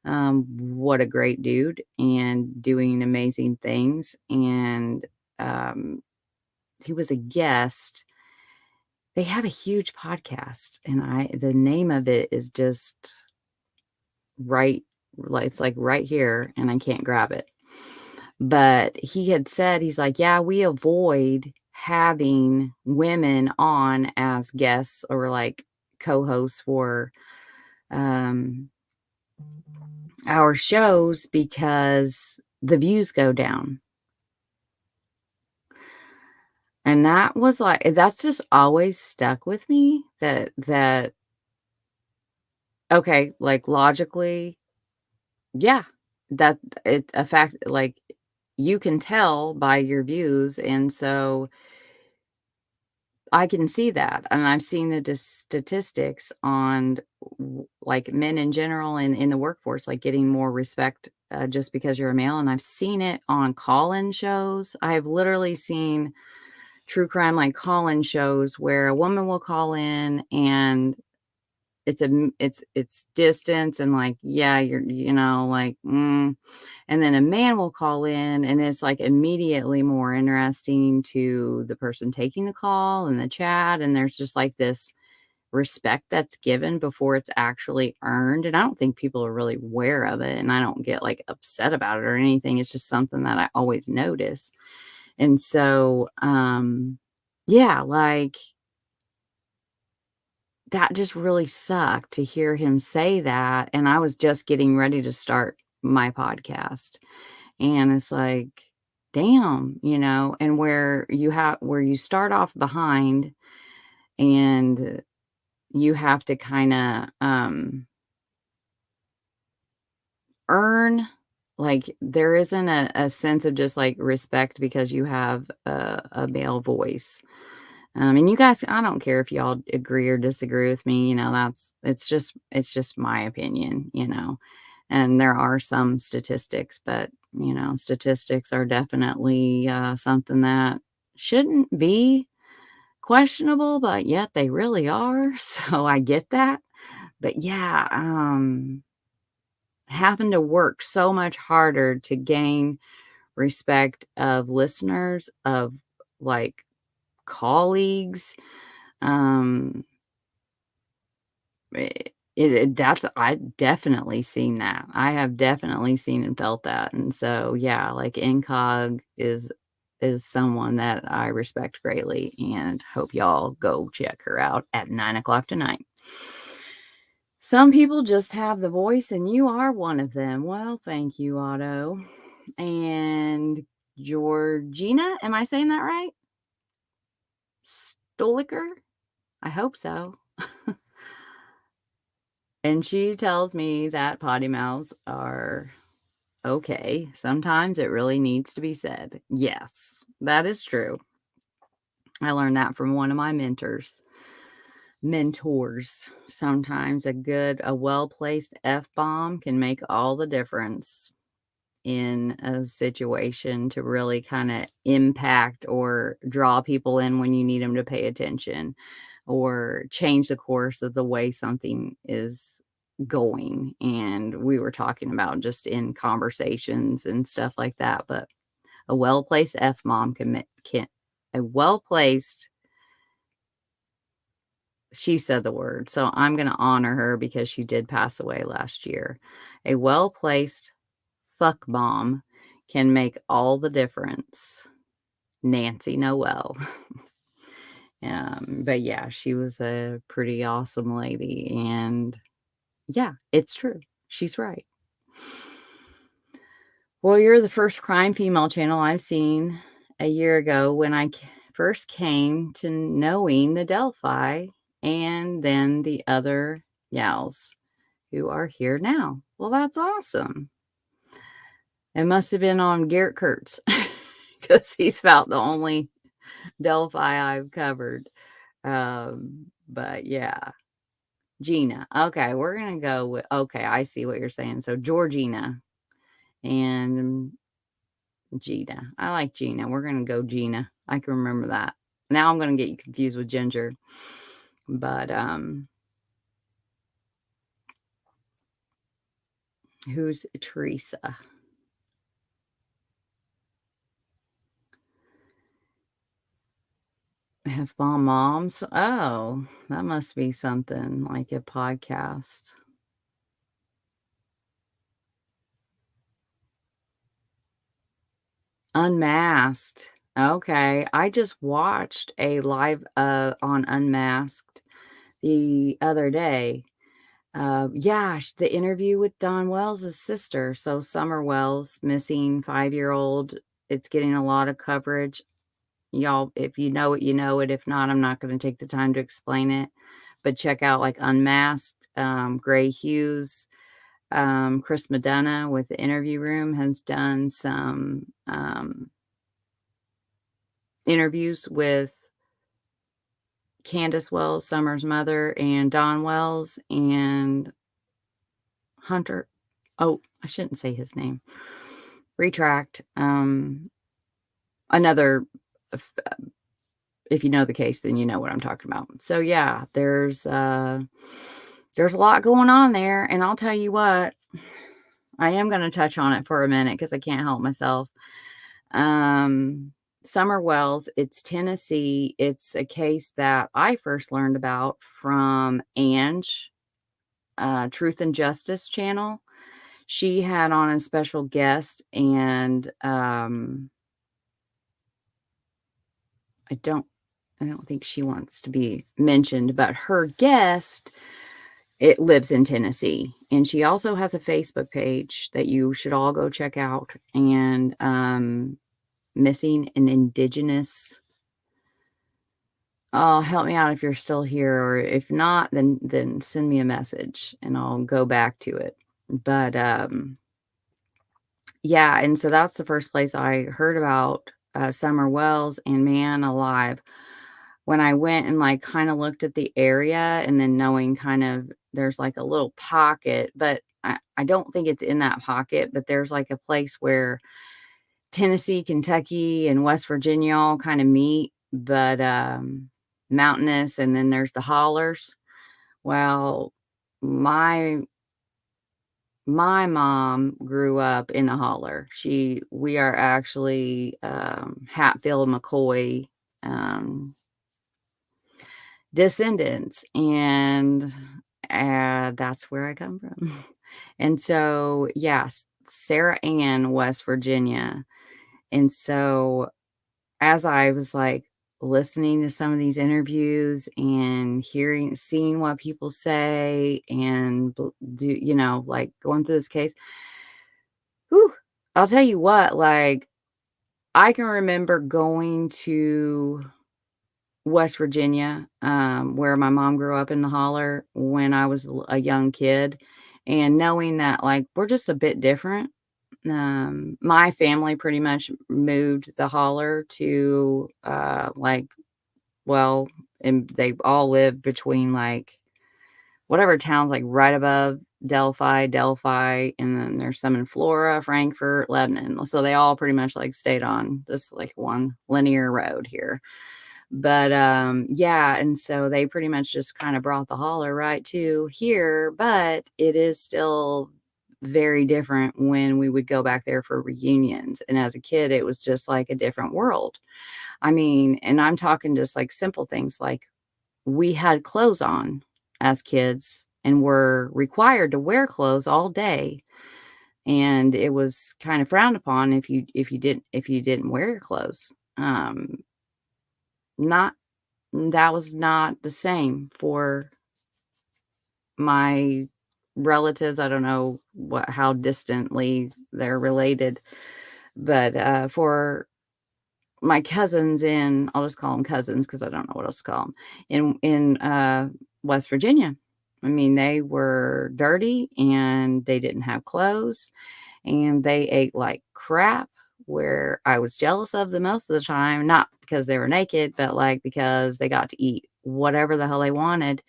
S1: What a great dude, and doing amazing things. And he was a guest. They have a huge podcast, and the name of it is just right, like it's like right here, and I can't grab it. But he had said, he's like, yeah, we avoid having women on as guests or like co-hosts for um our shows because the views go down. And that was like, that's just always stuck with me, that okay, like logically, yeah, that it a fact, like you can tell by your views. And so I can see that, and I've seen the statistics on like men in general and in the workforce, like getting more respect just because you're a male. And I've seen it on call-in shows. I've literally seen true crime like call-in shows where a woman will call in, and it's distance and like, yeah, you're, like, and then a man will call in, and it's like immediately more interesting to the person taking the call and the chat. And there's just like this respect that's given before it's actually earned. And I don't think people are really aware of it. And I don't get like upset about it or anything. It's just something that I always notice. And so, yeah, like that just really sucked to hear him say that. And I was just getting ready to start my podcast. And it's like, damn, and where you start off behind, and you have to kind of earn, like there isn't a sense of just like respect because you have a male voice. And you guys, I don't care if y'all agree or disagree with me, it's just my opinion, and there are some statistics, but statistics are definitely something that shouldn't be questionable, but yet they really are. So I get that. But yeah, having to work so much harder to gain respect of listeners, of like colleagues, um, that's I definitely seen that. I have definitely seen and felt that. And so yeah, like Incog is someone that I respect greatly, and hope y'all go check her out at 9 o'clock tonight. Some people just have the voice, and you are one of them. Well, thank you, Otto. And Georgina, am I saying that right? Stoliker? I hope so. And she tells me that potty mouths are okay. Sometimes it really needs to be said. Yes, that is true. I learned that from one of my mentors. Sometimes a well-placed F-bomb can make all the difference in a situation to really kind of impact or draw people in when you need them to pay attention, or change the course of the way something is going. And we were talking about just in conversations and stuff like that. But a well-placed F-mom can a well-placed, she said the word, so I'm going to honor her because she did pass away last year. A well-placed fuck bomb can make all the difference. Nancy Noel. But yeah, she was a pretty awesome lady, and yeah, it's true. She's right. Well, you're the first crime female channel I've seen a year ago when I first came to knowing the Delphi, and then the other gals who are here now. Well, that's awesome. It must have been on Garrett Kurtz because he's about the only Delphi I've covered. But yeah, Gina. Okay, we're gonna go with, okay, I see what you're saying. So Georgina and Gina. I like Gina. We're gonna go Gina. I can remember that. Now I'm gonna get you confused with Ginger. But, who's Teresa? Have bomb moms? Oh, that must be something like a podcast. Unmasked. Okay. I just watched a live on Unmasked the other day. Yeah, the interview with Don Wells' sister. So Summer Wells, missing 5-year-old. It's getting a lot of coverage. Y'all, if you know it, you know it. If not, I'm not going to take the time to explain it. But check out like Unmasked, Gray Hughes, Chris Madonna with the Interview Room has done some interviews with Candace Wells, Summer's mother, and Don Wells and Hunter. Oh, I shouldn't say his name. Retract. Another, if you know the case, then you know what I'm talking about. So yeah, there's a lot going on there, and I'll tell you what, I am going to touch on it for a minute because I can't help myself. Summer Wells, it's Tennessee. It's a case that I first learned about from Ange, Truth and Justice channel. She had on a special guest, and I don't think she wants to be mentioned, but her guest, it lives in Tennessee, and she also has a Facebook page that you should all go check out. And missing an indigenous. Oh, help me out if you're still here, or if not, then send me a message and I'll go back to it. But yeah, and so that's the first place I heard about Summer Wells, and man alive, when I went and like kind of looked at the area, and then knowing kind of there's like a little pocket, but I don't think it's in that pocket, but there's like a place where Tennessee, Kentucky, and West Virginia all kind of meet, but mountainous, and then there's the hollers. Well, my mom grew up in a holler. We are actually Hatfield McCoy descendants, and that's where I come from. And so, yes, Sarah Ann, West Virginia. And so, as I was like listening to some of these interviews and seeing what people say, and like going through this case, whew, I'll tell you what, like, I can remember going to West Virginia, where my mom grew up in the holler when I was a young kid, and knowing that like we're just a bit different. My family pretty much moved the holler to well, and they all live between like whatever towns like right above Delphi, and then there's some in Flora, Frankfurt, Lebanon. So they all pretty much like stayed on this like one linear road here. But yeah, and so they pretty much just kind of brought the holler right to here, but it is still very different when we would go back there for reunions. And as a kid, it was just like a different world. I mean, and I'm talking just like simple things like we had clothes on as kids and were required to wear clothes all day. And it was kind of frowned upon if you didn't wear your clothes. Not That was not the same for my relatives. I don't know how distantly they're related, but for my cousins I'll just call them cousins because I don't know what else to call them, in West Virginia. I mean, they were dirty and they didn't have clothes and they ate like crap, where I was jealous of them most of the time, not because they were naked, but like because they got to eat whatever the hell they wanted.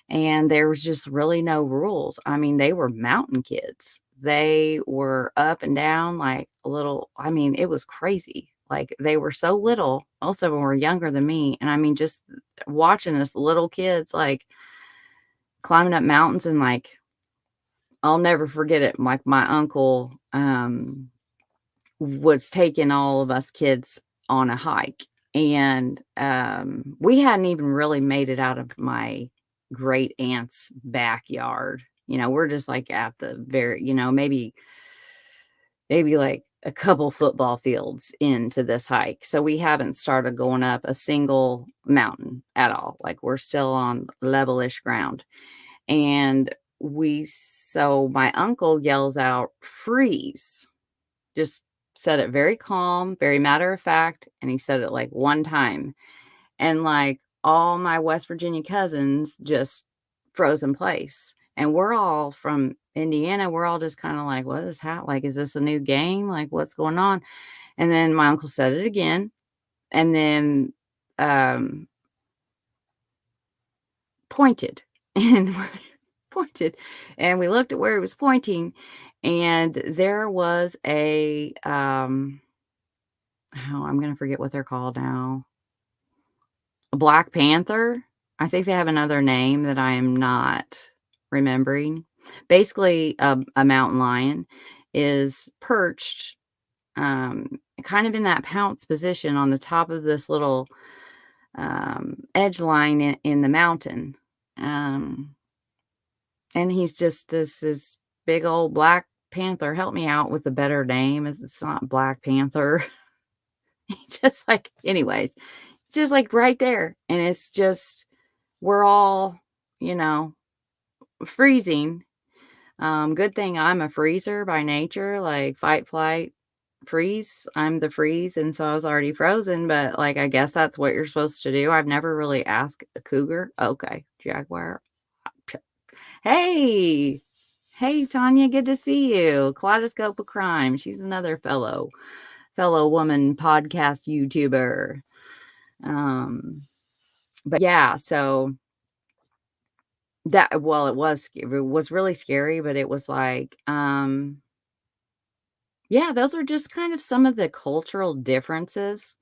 S1: And there was just really no rules. I mean, they were mountain kids. They were up and down like a little, I mean, it was crazy. Like, they were so little. Most of them were younger than me, and I mean, just watching us little kids, like, climbing up mountains and, like, I'll never forget it, like, my uncle, was taking all of us kids on a hike, and, we hadn't even really made it out of my great aunt's backyard. We're just, like, at the very maybe, like, a couple football fields into this hike, so we haven't started going up a single mountain at all, like, we're still on level-ish ground, and so my uncle yells out, "Freeze." Just said it very calm, very matter of fact, and he said it, like, one time, and, like, all my West Virginia cousins just froze in place, and we're all from Indiana, we're all just kinda like, "What is like, is this a new game? Like, what's going on?" And then my uncle said it again, and then, um, pointed, and pointed, and we looked at where he was pointing, and there was oh, I'm gonna forget what they're called now. A Black Panther? I think they have another name that I am not remembering. Basically, a mountain lion is perched, kind of in that pounce position on the top of this little, edge line in the mountain, um, and he's just this big old Black Panther. Help me out with a better name, it's not Black Panther. Just like anyways, it's just, like, right there, and it's just we're all, you know, freezing. Good thing I'm a freezer by nature, like, fight, flight, freeze. I'm the freeze, and so I was already frozen, but, like, I guess that's what you're supposed to do. I've never really asked a cougar. Okay, jaguar. Hey! Hey, Tanya, good to see you. Kaleidoscope of Crime. She's another fellow woman podcast YouTuber. But yeah, so it was really scary, but it was like, yeah, those are just kind of some of the cultural differences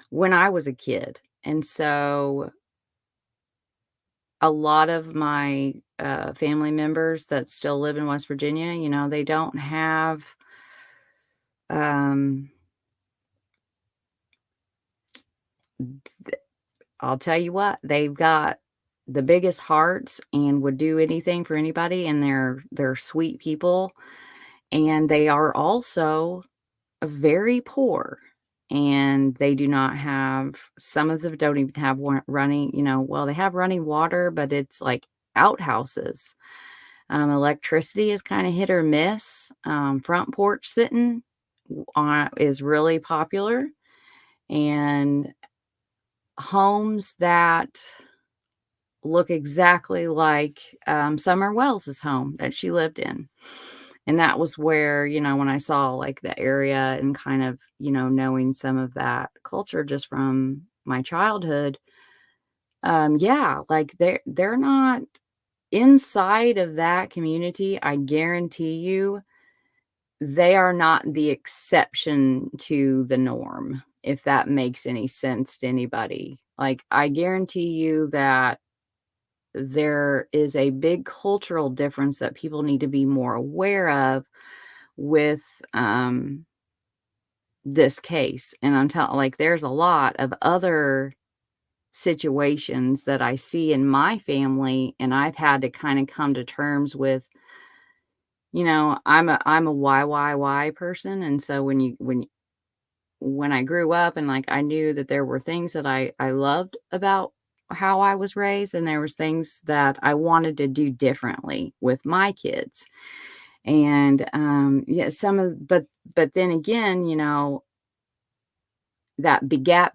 S1: when I was a kid. And so a lot of my family members that still live in West Virginia, they don't have, um, I'll tell you what, they've got the biggest hearts and would do anything for anybody, and they're sweet people, and they are also very poor, and they do not have some of them don't even have running, well, they have running water, but it's like outhouses. Electricity is kinda hit or miss. Front porch sitting is really popular, and homes that look exactly like, Summer Wells's home that she lived in. And that was where, when I saw, like, the area and kind of, knowing some of that culture just from my childhood, yeah, like, they're not inside of that community, I guarantee you, they are not the exception to the norm, if that makes any sense to anybody. Like, I guarantee you that there is a big cultural difference that people need to be more aware of with, this case, and I'm telling like, there's a lot of other situations that I see in my family, and I've had to kinda come to terms with, I'm a why person, and so when I grew up and, like, I knew that there were things that I loved about how I was raised, and there was things that I wanted to do differently with my kids. And, yeah, but then again, that begat,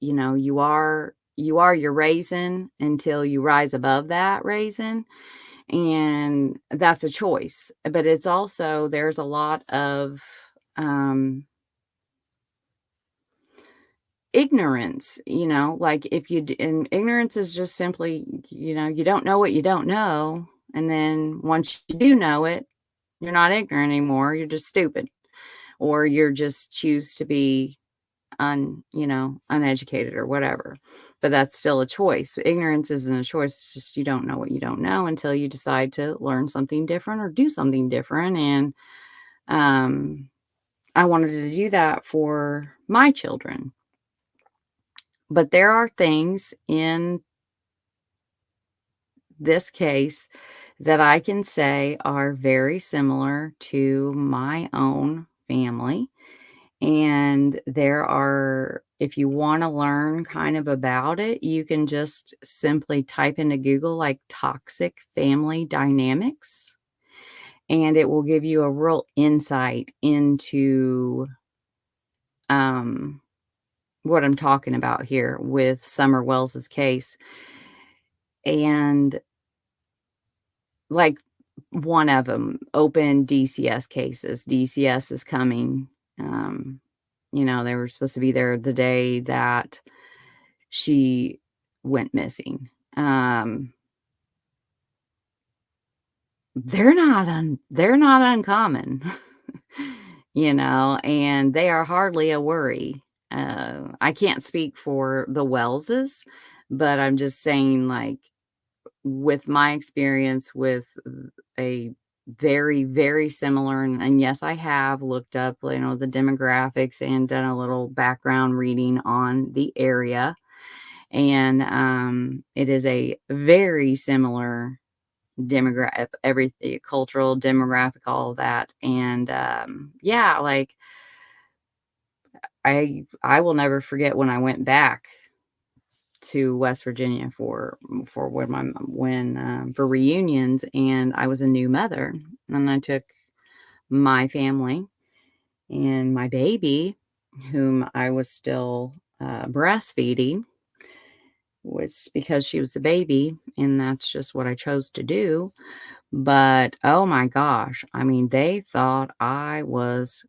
S1: you are your raisin until you rise above that raisin, and that's a choice. But it's also there's a lot of, um ignorance, like if you d and ignorance is just simply, you don't know what you don't know, and then once you do know it, you're not ignorant anymore, you're just stupid, or you're just choose to be, uneducated or whatever. But that's still a choice. Ignorance isn't a choice. It's just you don't know what you don't know until you decide to learn something different or do something different. And I wanted to do that for my children. But there are things in this case that I can say are very similar to my own family. And if you want to learn kind of about it, you can just simply type into Google like toxic family dynamics, and it will give you a real insight into what I'm talking about here with Summer Wells's case. And like one of them, open DCS cases. DCS is coming. They were supposed to be there the day that she went missing. They're not uncommon, and they are hardly a worry. I can't speak for the Wellses, but I'm just saying, like, with my experience with a very, very similar, and yes, I have looked up, the demographics and done a little background reading on the area. And it is a very similar demographic, everything, cultural, demographic, all of that. And yeah, like I will never forget when I went back to West Virginia for for reunions, and I was a new mother, and I took my family and my baby, whom I was still breastfeeding, which because she was a baby, and that's just what I chose to do. But oh my gosh, I mean, they thought I was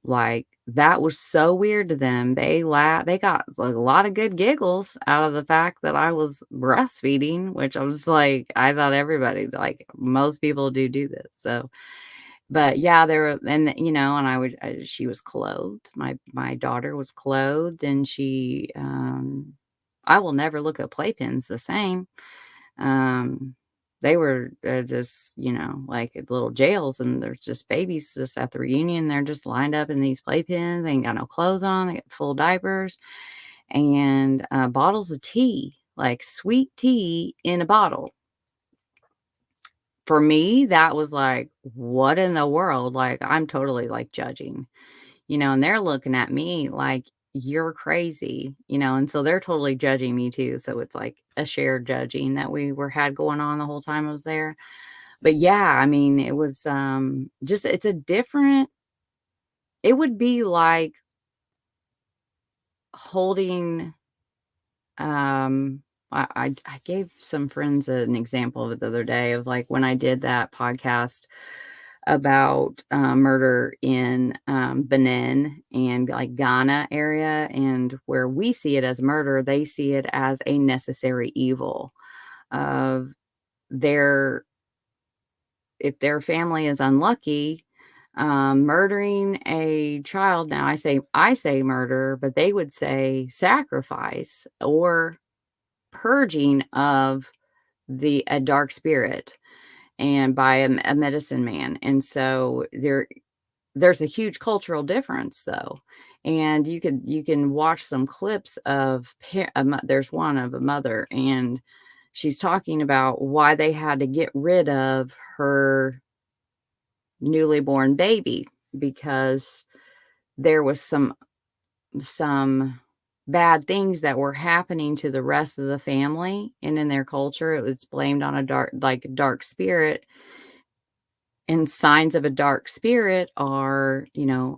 S1: like, that was so weird to them. They got like a lot of good giggles out of the fact that I was breastfeeding, which I was like, I thought everybody, like most people do this. So, but yeah, there were, and she was clothed. My daughter was clothed, and I will never look at playpens the same. They were just, like little jails, and there's just babies just at the reunion. They're just lined up in these playpens. They ain't got no clothes on. They got full diapers and bottles of tea, like sweet tea in a bottle. For me, that was like, what in the world? Like, I'm totally like judging, and they're looking at me like, you're crazy, and so they're totally judging me too. So it's like a shared judging that had going on the whole time I was there. But yeah, I mean, it was just, it would be like holding, I gave some friends an example of it the other day of like when I did that podcast about murder in Benin and like Ghana area, and where we see it as murder, they see it as a necessary evil of if their family is unlucky, murdering a child. Now I say murder, but they would say sacrifice or purging of a dark spirit, and by a medicine man. And so there's a huge cultural difference though. And you can watch some clips of there's one of a mother, and she's talking about why they had to get rid of her newly born baby, because there was some bad things that were happening to the rest of the family, and in their culture it was blamed on a dark spirit. And signs of a dark spirit are,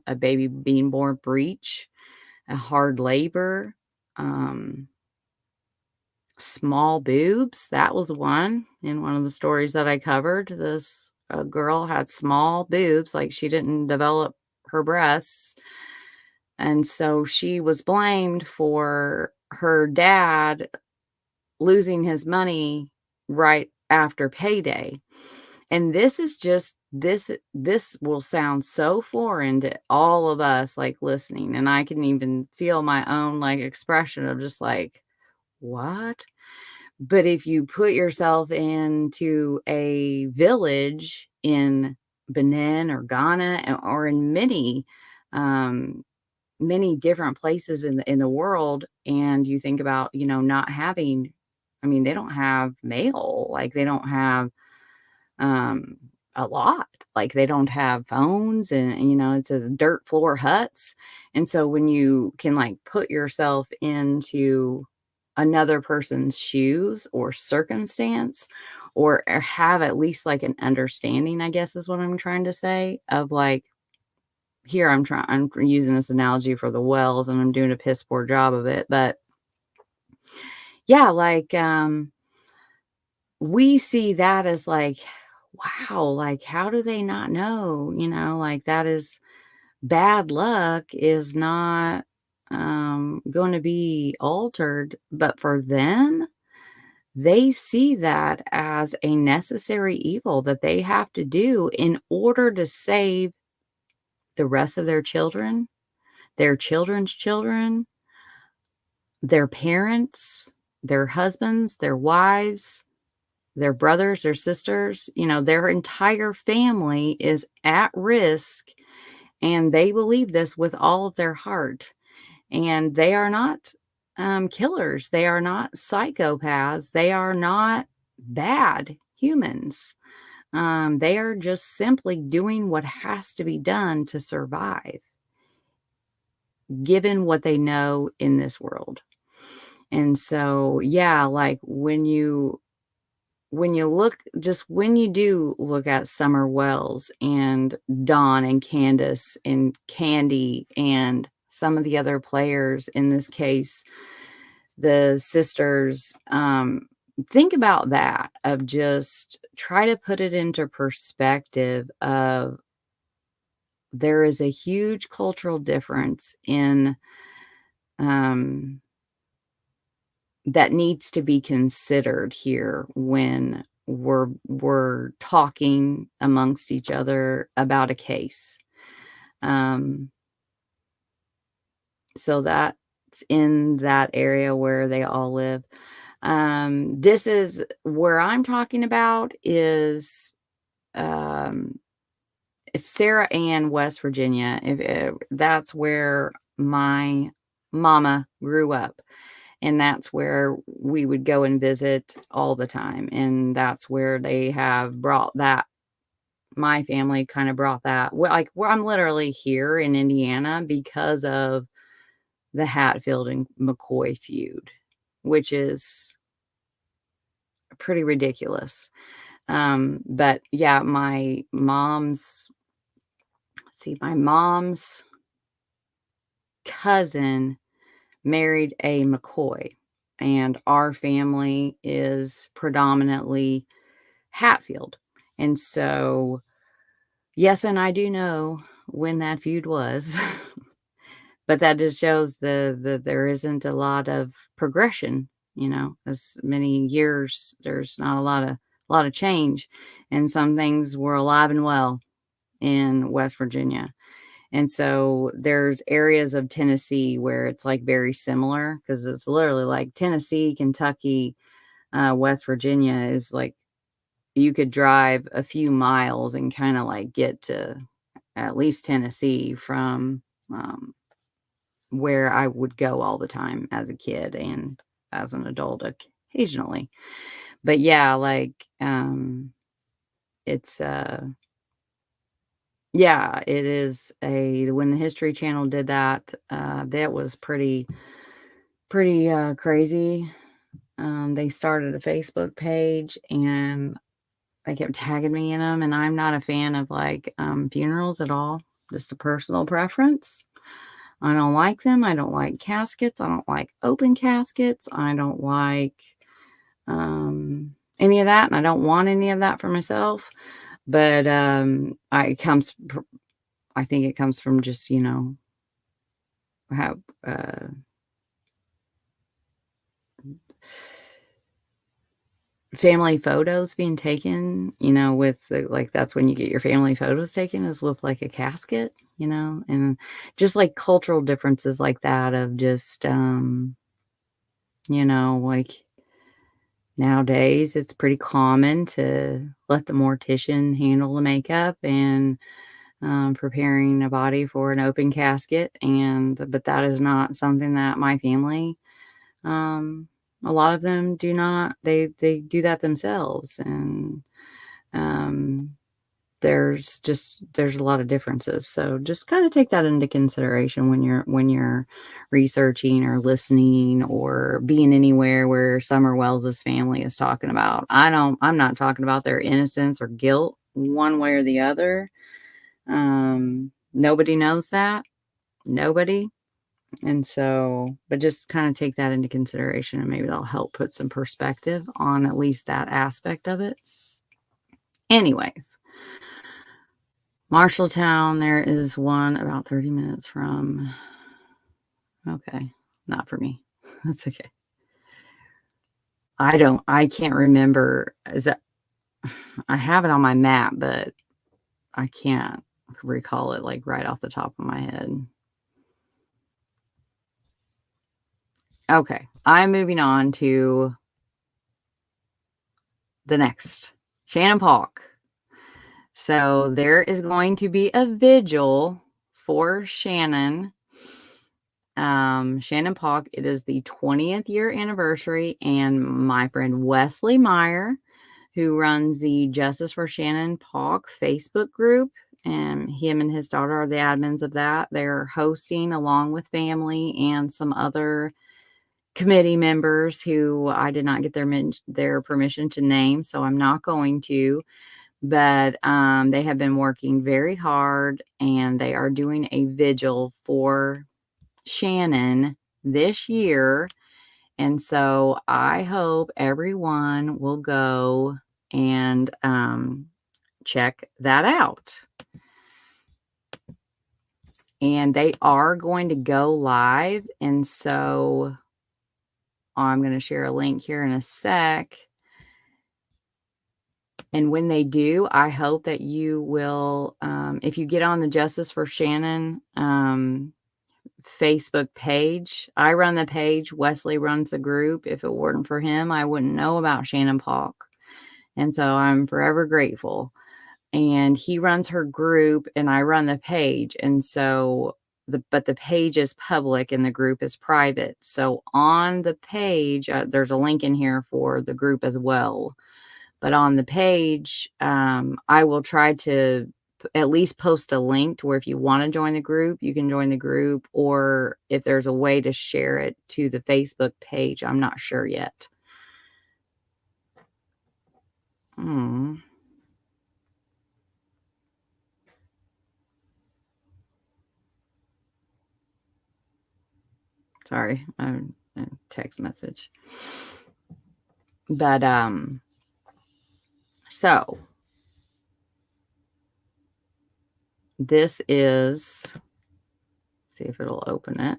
S1: a baby being born breech, a hard labor, small boobs. That was one in one of the stories that I covered. This girl had small boobs, like she didn't develop her breasts. And so she was blamed for her dad losing his money right after payday. And this is just this will sound so foreign to all of us, like, listening, and I can even feel my own, like, expression of just like, "What?" But if you put yourself into a village in Benin or Ghana or in um, many different places in the world, and you think about, not having, I mean, they don't have mail, like, they don't have, um, a lot, like, they don't have phones, and, it's a dirt floor huts, and so when you can, like, put yourself into another person's shoes or circumstance, or have at least, like, an understanding, I guess is what I'm trying to say, of, like, here I'm using this analogy for the wells, and I'm doing a piss poor job of it, but yeah, like, we see that as like, wow, like, how do they not know? Like, that is bad luck is not, going to be altered. But for them, they see that as a necessary evil that they have to do in order to save the rest of their children, their children's children, their parents, their husbands, their wives, their brothers, their sisters, their entire family is at risk, and they believe this with all of their heart. And they are not killers. They are not psychopaths. They are not bad humans. They are just simply doing what has to be done to survive, given what they know in this world. And so, yeah, like when you do look at Summer Wells and Dawn and Candace and Candy and some of the other players in this case, the sisters, think about that, of just try to put it into perspective of there is a huge cultural difference in, um, that needs to be considered here when we're talking amongst each other about a case. Um, so that's in that area where they all live. This is where I'm talking about is Sarah Ann, West Virginia. If that's where my mama grew up. And that's where we would go and visit all the time, and that's where they have brought that my family kind of brought that like, where I'm literally here in Indiana because of the Hatfield and McCoy feud, which is pretty ridiculous. But yeah, my mom's cousin married a McCoy, and our family is predominantly Hatfield. And so, yes, and I do know when that feud was, but that just shows there isn't a lot of progression, as many years, there's not a lot of change, and some things were alive and well in West Virginia. And so there's areas of Tennessee where it's like very similar, because it's literally like Tennessee, Kentucky, West Virginia is like you could drive a few miles and kind of like get to at least Tennessee from where I would go all the time as a kid and as an adult occasionally. But yeah, like it's yeah, it is when the History Channel did that, that was pretty crazy. They started a Facebook page, and they kept tagging me in them, and I'm not a fan of, like, funerals at all, just a personal preference. I don't like them, I don't like caskets, I don't like open caskets, I don't like, any of that, and I don't want any of that for myself, but, I think it comes from just, how, family photos being taken, with like that's when you get your family photos taken is with like a casket, and just like cultural differences like that of just, like nowadays it's pretty common to let the mortician handle the makeup and preparing a body for an open casket. But that is not something that my family, um, a lot of them do not, they do that themselves. And, um, there's a lot of differences. So just kind of take that into consideration when you're researching or listening or being anywhere where Summer Wells's family is talking about. I'm not talking about their innocence or guilt one way or the other. Nobody knows that. Nobody. And so, but just kind of take that into consideration and maybe that'll help put some perspective on at least that aspect of it. Anyways, Marshalltown, there is one about 30 minutes from. Okay, not for me. That's okay. I can't remember. I have it on my map, but I can't recall it like right off the top of my head. Okay, I'm moving on to the next Shannon Paulk. So there is going to be a vigil for Shannon. Shannon Paulk. It is the 20th year anniversary, and my friend Wesley Meyer, who runs the Justice for Shannon Paulk Facebook group, and him and his daughter are the admins of that. They're hosting along with family and some other committee members who I did not get their permission to name, so I'm not going to. But they have been working very hard, and they are doing a vigil for Shannon this year. And so I hope everyone will go and check that out. And they are going to go live. And so I'm going to share a link here in a sec. And when they do, I hope that you will, if you get on the Justice for Shannon Facebook page, I run the page, Wesley runs the group. If it weren't for him, I wouldn't know about Shannon Paulk. And so I'm forever grateful. And he runs her group and I run the page. And so but the page is public and the group is private. So on the page, there's a link in here for the group as well. But on the page, I will try to at least post a link to where if you want to join the group, you can join the group, or if there's a way to share it to the Facebook page. I'm not sure yet. Sorry, a text message. But so this is, see if it'll open it.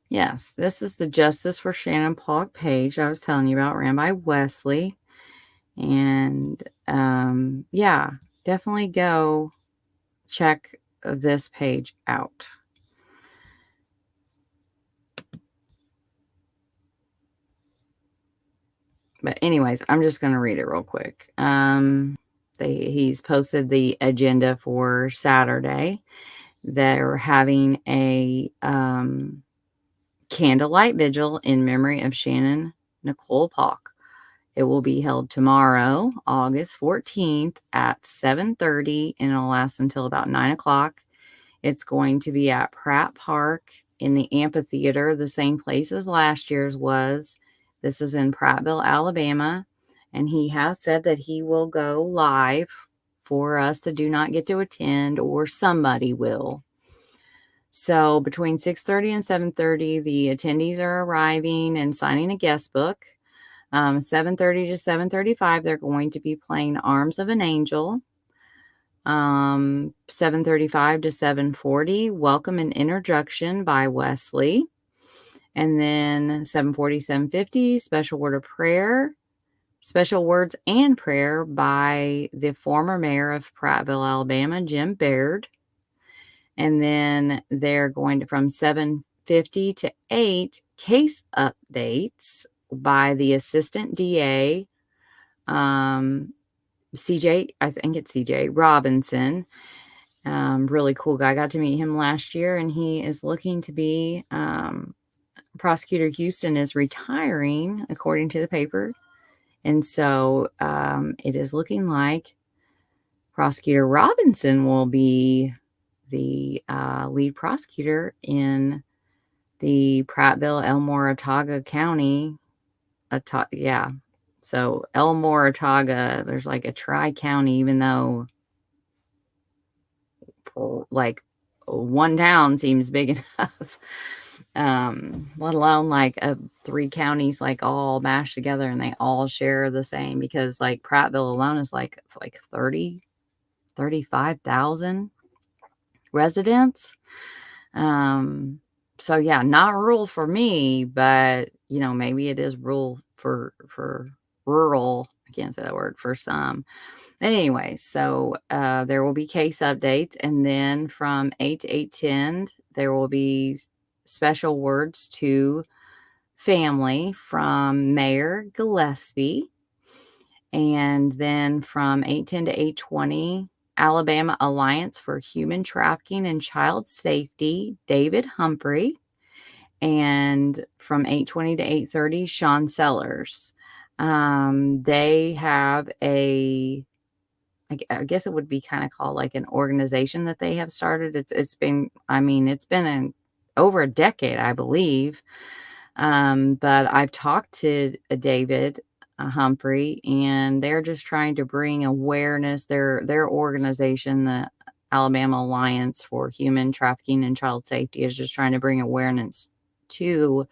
S1: Yes, this is the Justice for Shannon Paulk page I was telling you about, ran by Wesley. And yeah, definitely go check this page out. But anyways, I'm just going to read it real quick. He's posted the agenda for Saturday. They're having a candlelight vigil in memory of Shannon Nicole Paulk. It will be held tomorrow, August 14th at 7:30, and it'll last until about 9 o'clock. It's going to be at Pratt Park in the Amphitheater, the same place as last year's was. This is in Prattville, Alabama, and he has said that he will go live for us that do not get to attend, or somebody will. So between 6:30 and 7:30, the attendees are arriving and signing a guest book. 7:30 to 7:35, they're going to be playing Arms of an Angel. 7:35 to 7:40, Welcome and Introduction by Wesley. And then 740, 750, special word of prayer, special words and prayer by the former mayor of Prattville, Alabama, Jim Byard. And then they're going to from 750 to 8 case updates by the assistant DA, CJ, I think it's CJ Robinson. Really cool guy. I got to meet him last year, and he is looking to be, Prosecutor Houston is retiring, according to the paper. And so it is looking like Prosecutor Robinson will be the lead prosecutor in the Prattville, Elmore, Otaga County. Yeah. So Elmore, Otaga, there's like a tri-county, even though like one town seems big enough. Let alone like 3 counties like all mashed together and they all share the same, because like Prattville alone is like 35,000 residents. So yeah, not rural for me, but you know, maybe it is rural for rural. I can't say that word for some. But anyway, so there will be case updates, and then from 8 to 8:10, there will be special words to family from Mayor Gillespie. And then from 8:10 to 8:20, Alabama Alliance for Human Trafficking and Child Safety, David Humphrey. And from 8:20 to 8:30, Shawn Sellers. They have I guess it would be kind of called like an organization that they have started. It's been over a decade, I believe. But I've talked to David Humphrey, and they're just trying to bring awareness. Their organization, the Alabama Alliance for Human Trafficking and Child Safety, is just trying to bring awareness to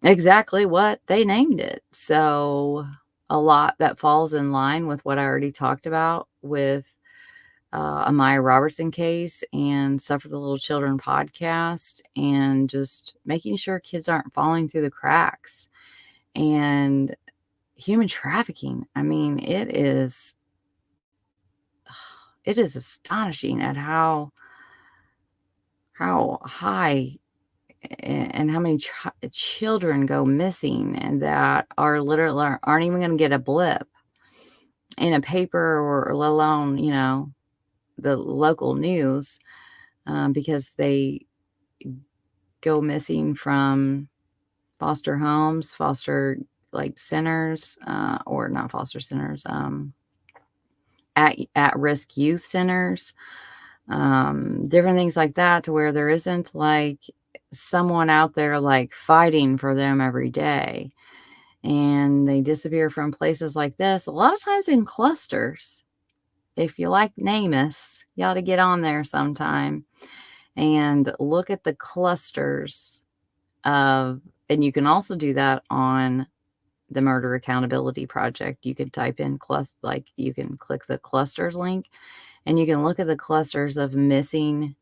S1: exactly what they named it. So a lot that falls in line with what I already talked about with Amiah Robertson case and Suffer the Little Children podcast, and just making sure kids aren't falling through the cracks. And human trafficking, I mean, it is astonishing at how high and how many children go missing, and that are literally aren't even going to get a blip in a paper, or let alone, you know, the local news, because they go missing from foster homes, foster like centers, or not foster centers, at risk youth centers, different things like that, to where there isn't like someone out there like fighting for them every day. And they disappear from places like this, a lot of times in clusters. If you like NamUs, you ought to get on there sometime and look at the clusters of, and you can also do that on the Murder Accountability Project. You can type in you can click the clusters link, and you can look at the clusters of missing,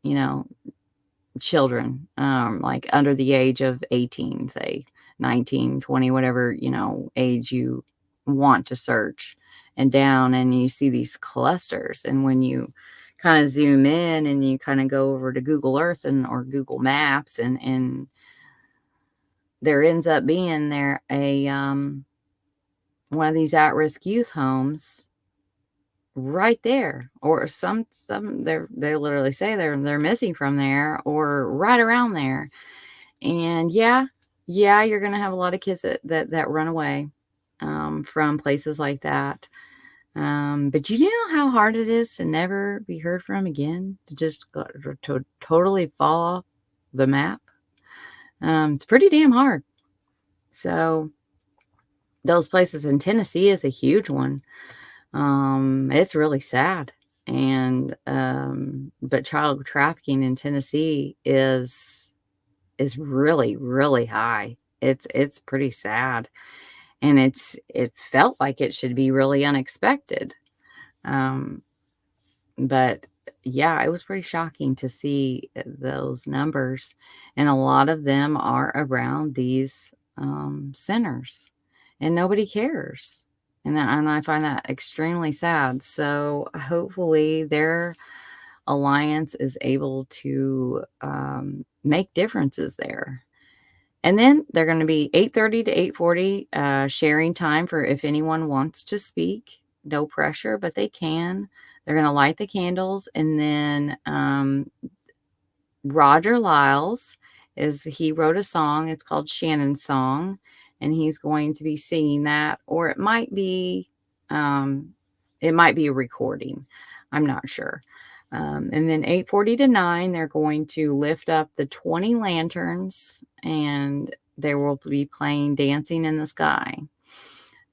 S1: you know, children, like under the age of 18, say 19, 20, whatever, you know, age you want to search, and down, and you see these clusters. And when you kind of zoom in and you kind of go over to Google Earth or Google Maps, and there ends up being there one of these at-risk youth homes right there, or some they literally say they're missing from there, or right around there. And yeah, you're gonna have a lot of kids that run away from places like that. But you know how hard it is to never be heard from again, to just to totally fall off the map. It's pretty damn hard. So those places in Tennessee is a huge one. It's really sad. And but child trafficking in Tennessee is really, really high. It's pretty sad. And it felt like it should be really unexpected. But yeah, it was pretty shocking to see those numbers. And a lot of them are around these centers, and nobody cares. And I find that extremely sad. So hopefully their alliance is able to make differences there. And then they're going to be 8:30 to 8:40 sharing time for if anyone wants to speak. No pressure, but they can. They're going to light the candles, and then Roger Liles he wrote a song. It's called Shannon's Song, and he's going to be singing that, or it might be a recording. I'm not sure. And then 8:40 to 9, they're going to lift up the 20 lanterns, and they will be playing Dancing in the Sky.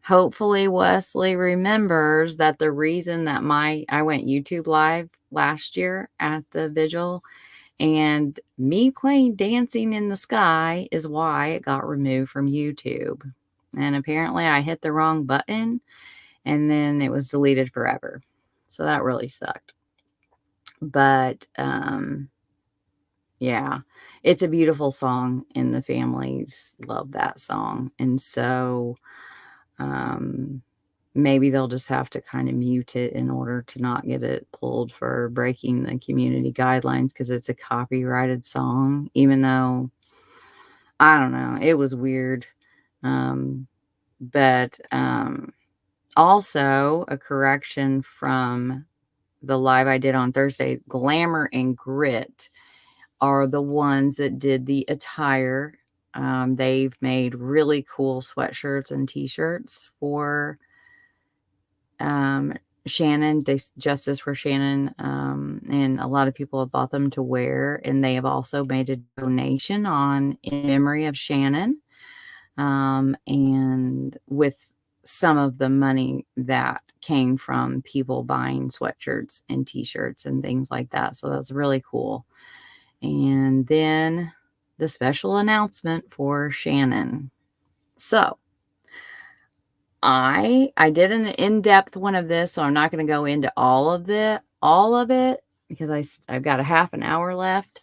S1: Hopefully Wesley remembers that the reason that I went YouTube live last year at the Vigil, and me playing Dancing in the Sky is why it got removed from YouTube. And apparently I hit the wrong button, and then it was deleted forever. So that really sucked. But yeah, it's a beautiful song, and the families love that song. And so maybe they'll just have to kind of mute it in order to not get it pulled for breaking the community guidelines, because it's a copyrighted song, even though, I don't know, it was weird. But also a correction from the live I did on Thursday. Glamour and Grit are the ones that did the attire. They've made really cool sweatshirts and t-shirts for Shannon, Justice for Shannon, and a lot of people have bought them to wear, and they have also made a donation in memory of Shannon, and with some of the money that came from people buying sweatshirts and t-shirts and things like that. So that's really cool. And then the special announcement for Shannon. So I did an in-depth one of this, so I'm not going to go into all of it because I've got a half an hour left.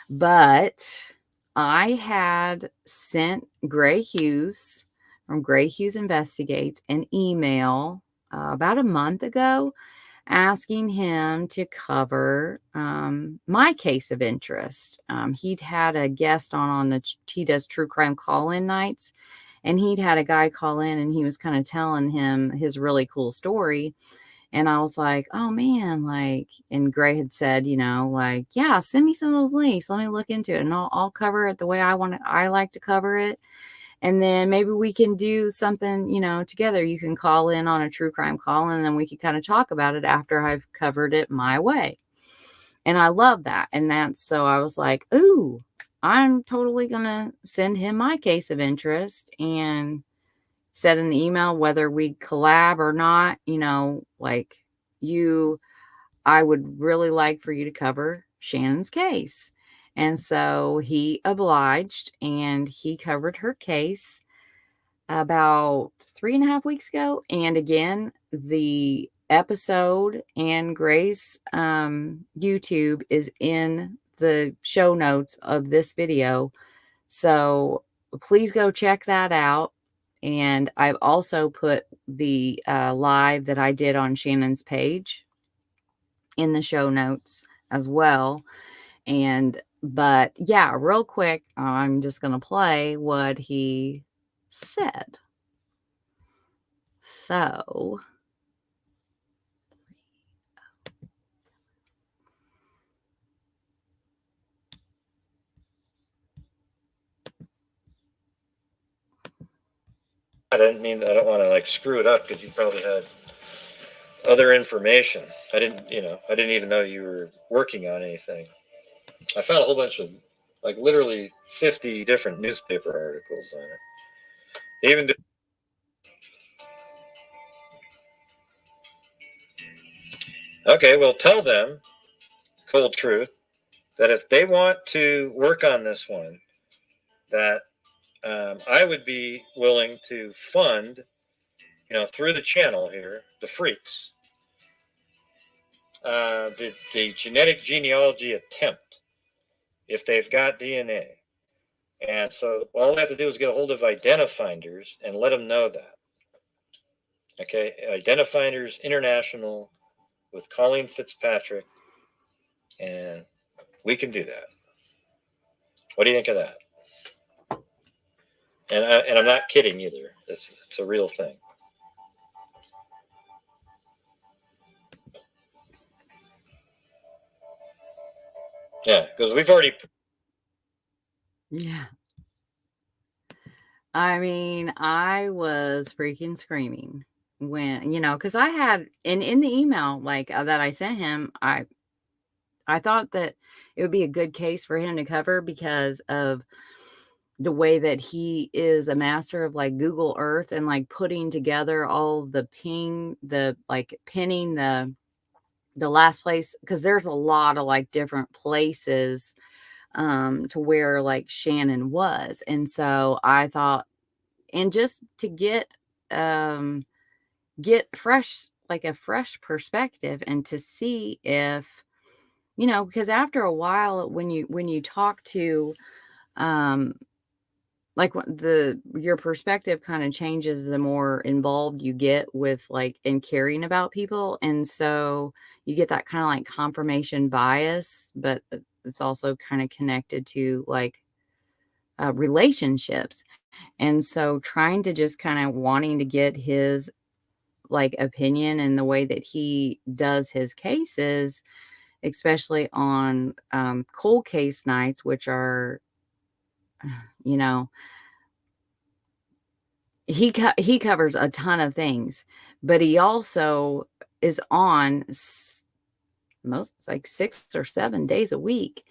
S1: But I had sent Gray Hughes from Gray Hughes Investigates an email about a month ago asking him to cover my case of interest. He'd had a guest he does true crime call-in nights, and he'd had a guy call in, and he was kind of telling him his really cool story. And I was like, oh man, and Gray had said, yeah, send me some of those links. Let me look into it, and I'll cover it the way I like to cover it. And then maybe we can do something, together. You can call in on a true crime call, and then we can kind of talk about it after I've covered it my way. And I love that. And so I was like, ooh, I'm totally going to send him my case of interest and said in the email, whether we collab or not, I would really like for you to cover Shannon's case. And so he obliged, and he covered her case about 3.5 weeks ago. And again, the episode and Gray's YouTube is in the show notes of this video. So please go check that out. And I've also put the live that I did on Shannon's page in the show notes as well. But yeah, real quick, I'm just going to play what he said. So
S2: I don't want to screw it up, because you probably had other information. I didn't even know you were working on anything. I found a whole bunch of literally 50 different newspaper articles on it. They even okay, well, tell them, Cold Truth, that if they want to work on this one, that I would be willing to fund, through the channel here, the freaks. the genetic genealogy attempt, if they've got DNA. And so all they have to do is get a hold of Identifinders and let them know that. Okay, Identifinders International with Colleen Fitzpatrick, and we can do that. What do you think of that? And I'm not kidding either. It's a real thing. Yeah, because we've already.
S1: Yeah. I mean, I was freaking screaming when, because I had in the email that I sent him, I thought that it would be a good case for him to cover because of the way that he is a master of Google Earth and putting together all the pinning the last place, because there's a lot of different places to where Shannon was. And so I thought, and just to get fresh, a fresh perspective, and to see if, because after a while, when you talk to your perspective kind of changes the more involved you get with in caring about people. And so you get that kind of confirmation bias, but it's also kind of connected to relationships. And so trying to just kind of wanting to get his opinion and the way that he does his cases, especially on cold case nights, which are, he covers a ton of things, but he also is on most 6 or 7 days a week.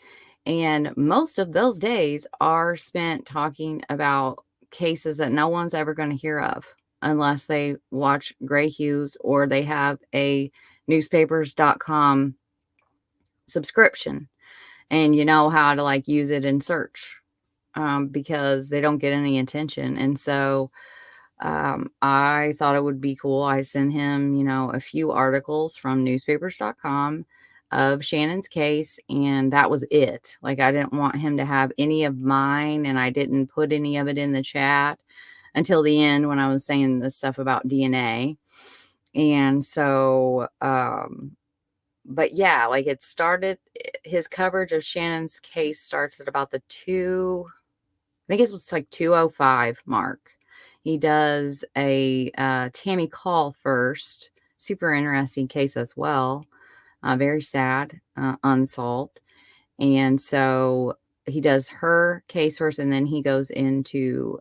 S1: And most of those days are spent talking about cases that no one's ever going to hear of unless they watch Gray Hughes or they have a newspapers.com subscription and how to use it in search because they don't get any attention. And so I thought it would be cool. I sent him, a few articles from newspapers.com of Shannon's case, and that was it. I didn't want him to have any of mine, and I didn't put any of it in the chat until the end when I was saying this stuff about DNA. And so, but yeah, it started, his coverage of Shannon's case starts at about the I think it was 2:05 mark. He does a Tammy Call first. Super interesting case as well. Very sad, unsolved. And so he does her case first, and then he goes into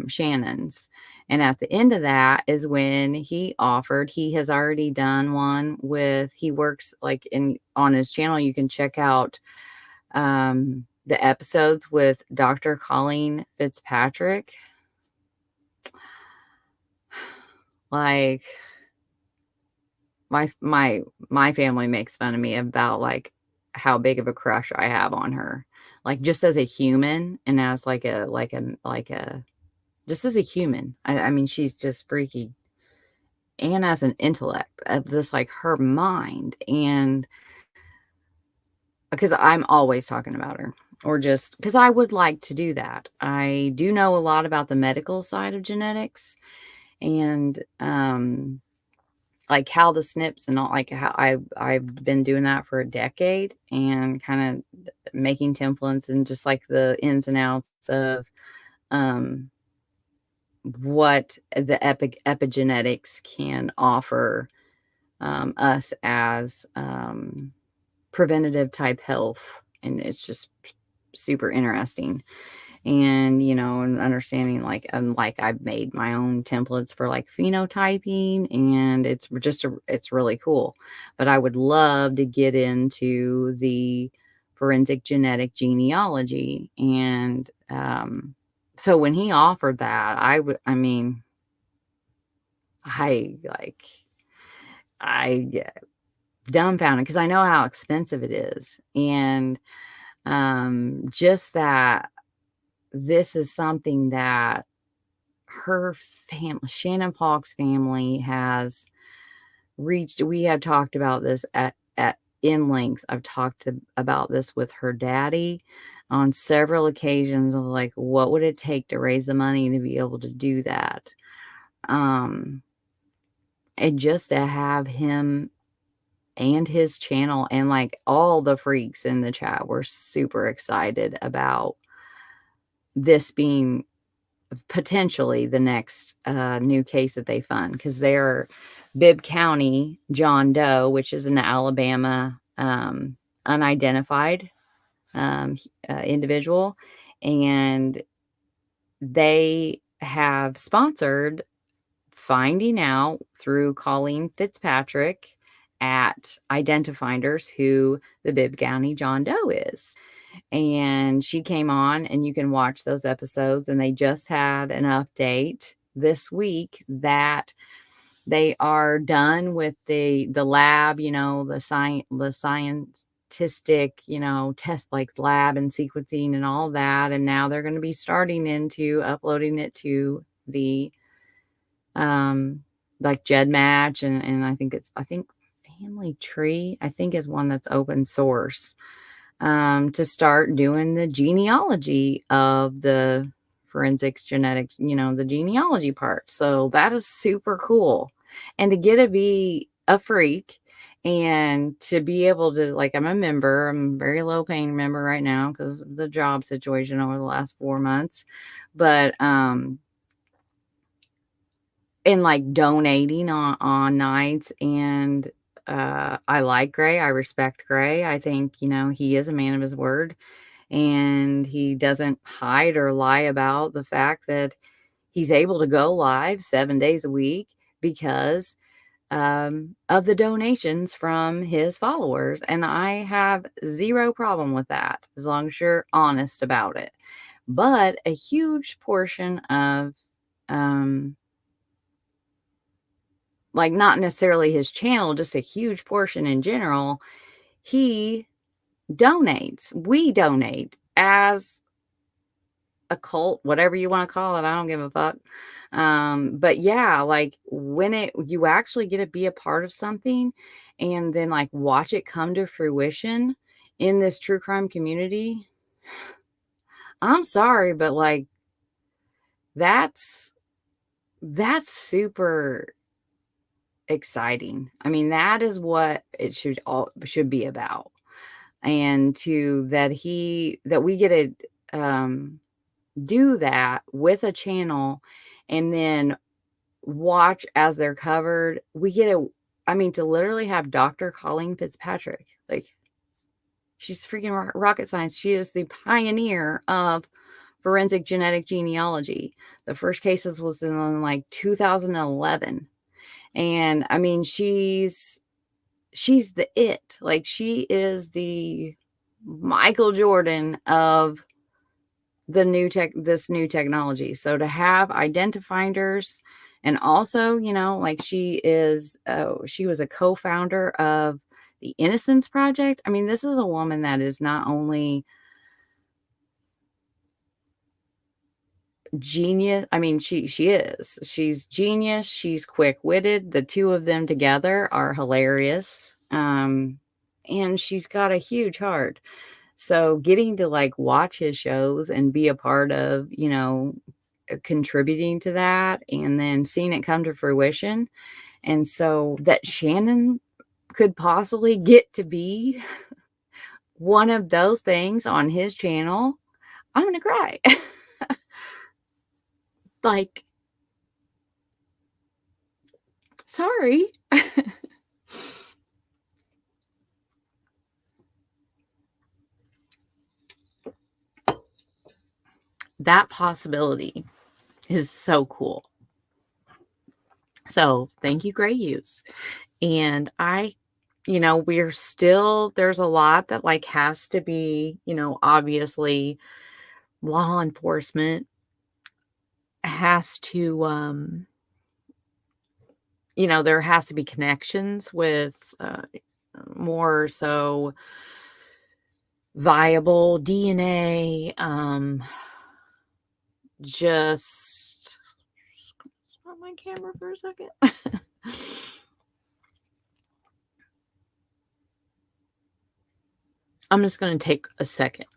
S1: Shannon's. And at the end of that is when he has already done one with, he works on his channel. You can check out the episodes with Dr. Colleen Fitzpatrick. My family makes fun of me about how big of a crush I have on her, just as a human and as just as a human. I mean, she's just freaky, and as an intellect of this, her mind, and because I'm always talking about her, or just because I would like to do that. I do know a lot about the medical side of genetics, and how the SNPs and all, how I've been doing that for a decade, and kind of making templates and just the ins and outs of what the epigenetics can offer us as preventative type health. And it's just super interesting. And, and understanding I've made my own templates for phenotyping, and it's really cool. But I would love to get into the forensic genetic genealogy. And so when he offered that, I dumbfounded, because I know how expensive it is. And just that this is something that her family, Shannon Paulk's family, has reached. We have talked about this at in length. I've talked about this with her daddy on several occasions of like, what would it take to raise the money to be able to do that? And just to have him and his channel and like all the freaks in the chat were super excited about this being potentially the next new case that they fund, because they're Bibb County John Doe, which is an Alabama unidentified individual, and they have sponsored finding out through Colleen Fitzpatrick at Identifinders who the Bibb County John Doe is. And she came on, and you can watch those episodes, and they just had an update this week that they are done with the lab, the scientific, test like lab and sequencing and all that. And now they're going to be starting into uploading it to the like GEDmatch, and I think Family Tree, I think, is one that's open source, to start doing the genealogy of the forensics genetics, the genealogy part. So that is super cool. And to get to be a freak and to be able to, like, I'm a very low paying member right now because of the job situation over the last 4 months, but and like donating on nights. And I like Gray. I respect Gray. I think, he is a man of his word, and he doesn't hide or lie about the fact that he's able to go live 7 days a week because of the donations from his followers. And I have zero problem with that as long as you're honest about it. But a huge portion of like, not necessarily his channel, just a huge portion in general, he donates. We donate as a cult, whatever you want to call it. I don't give a fuck. But yeah, like when you actually get to be a part of something and then like watch it come to fruition in this true crime community, I'm sorry, but like that's super exciting. I mean, that is what it should be about. And that we get to do that with a channel and then watch as they're covered. We get to literally have Dr. Colleen Fitzpatrick. Like, she's freaking rocket science. She is the pioneer of forensic genetic genealogy. The first cases was in like 2011. And I mean, she's the it. Like, she is the Michael Jordan of this new technology. So to have Identifinders, and also, like she was a co-founder of the Innocence Project. I mean, this is a woman that is not only genius. I mean, she's genius. She's quick-witted. The two of them together are hilarious. And she's got a huge heart. So getting to like watch his shows and be a part of, contributing to that, and then seeing it come to fruition. And so that Shannon could possibly get to be one of those things on his channel, I'm going to cry. Like, sorry. That possibility is so cool. So thank you, Gray Use. And there's a lot that like has to be, obviously law enforcement has to, there has to be connections with more so viable DNA. Just stop my camera for a second. I'm just going to take a second.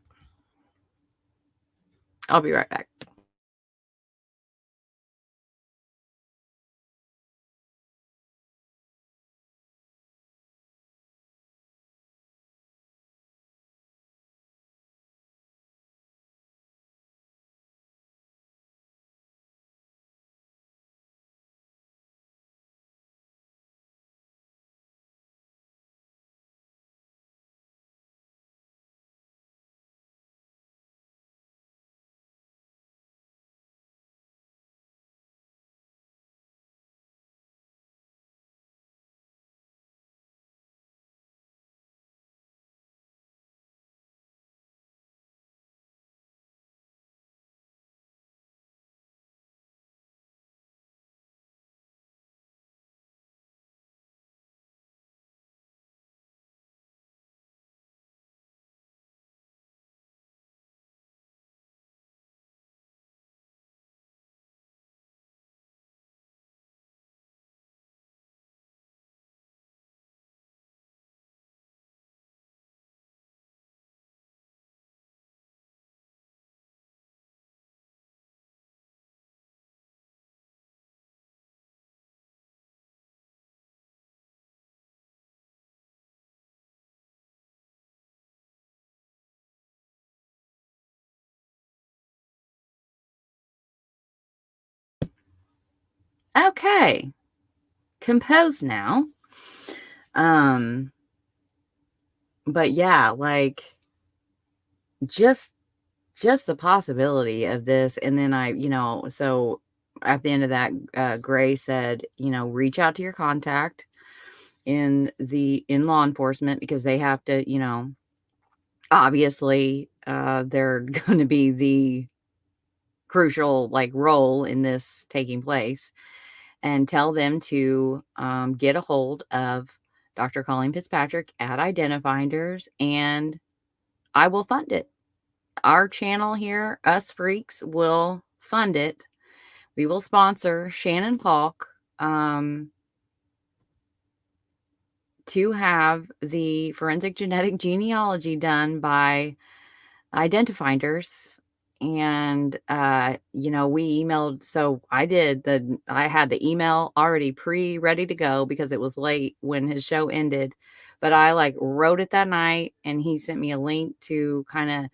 S1: I'll be right back. Okay. Composed now. But yeah, like just the possibility of this. And then so at the end of that, Gray said, reach out to your contact in law enforcement, because they have to, obviously, they're going to be the crucial role in this taking place, and tell them to get a hold of Dr. Colleen Fitzpatrick at Identifinders, and I will fund it. Our channel here, Us Freaks, will fund it. We will sponsor Shannon Paulk to have the forensic genetic genealogy done by Identifinders. And we emailed, so I had the email already ready to go because it was late when his show ended, but I wrote it that night, and he sent me a link to kind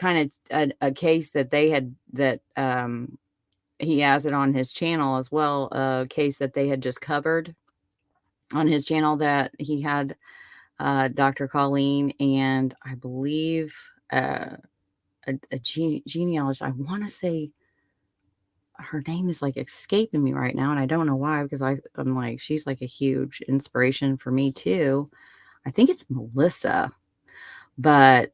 S1: of a case that they had, that he has it on his channel as well, a case that they had just covered on his channel, that he had Dr. Colleen, and I believe a genealogist. I want to say her name is escaping me right now, and I don't know why, because I'm like, she's a huge inspiration for me too. I think it's Melissa, but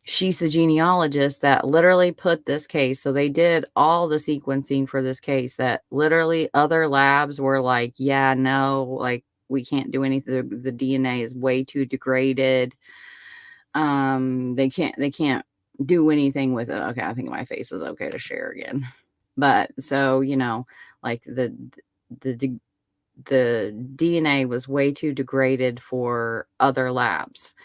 S1: she's the genealogist that literally put this case. So they did all the sequencing for this case, that literally other labs were like, yeah, no, we can't do anything. The DNA is way too degraded. They can't do anything with it. Okay, I think my face is okay to share again. But so, the DNA was way too degraded for other labs.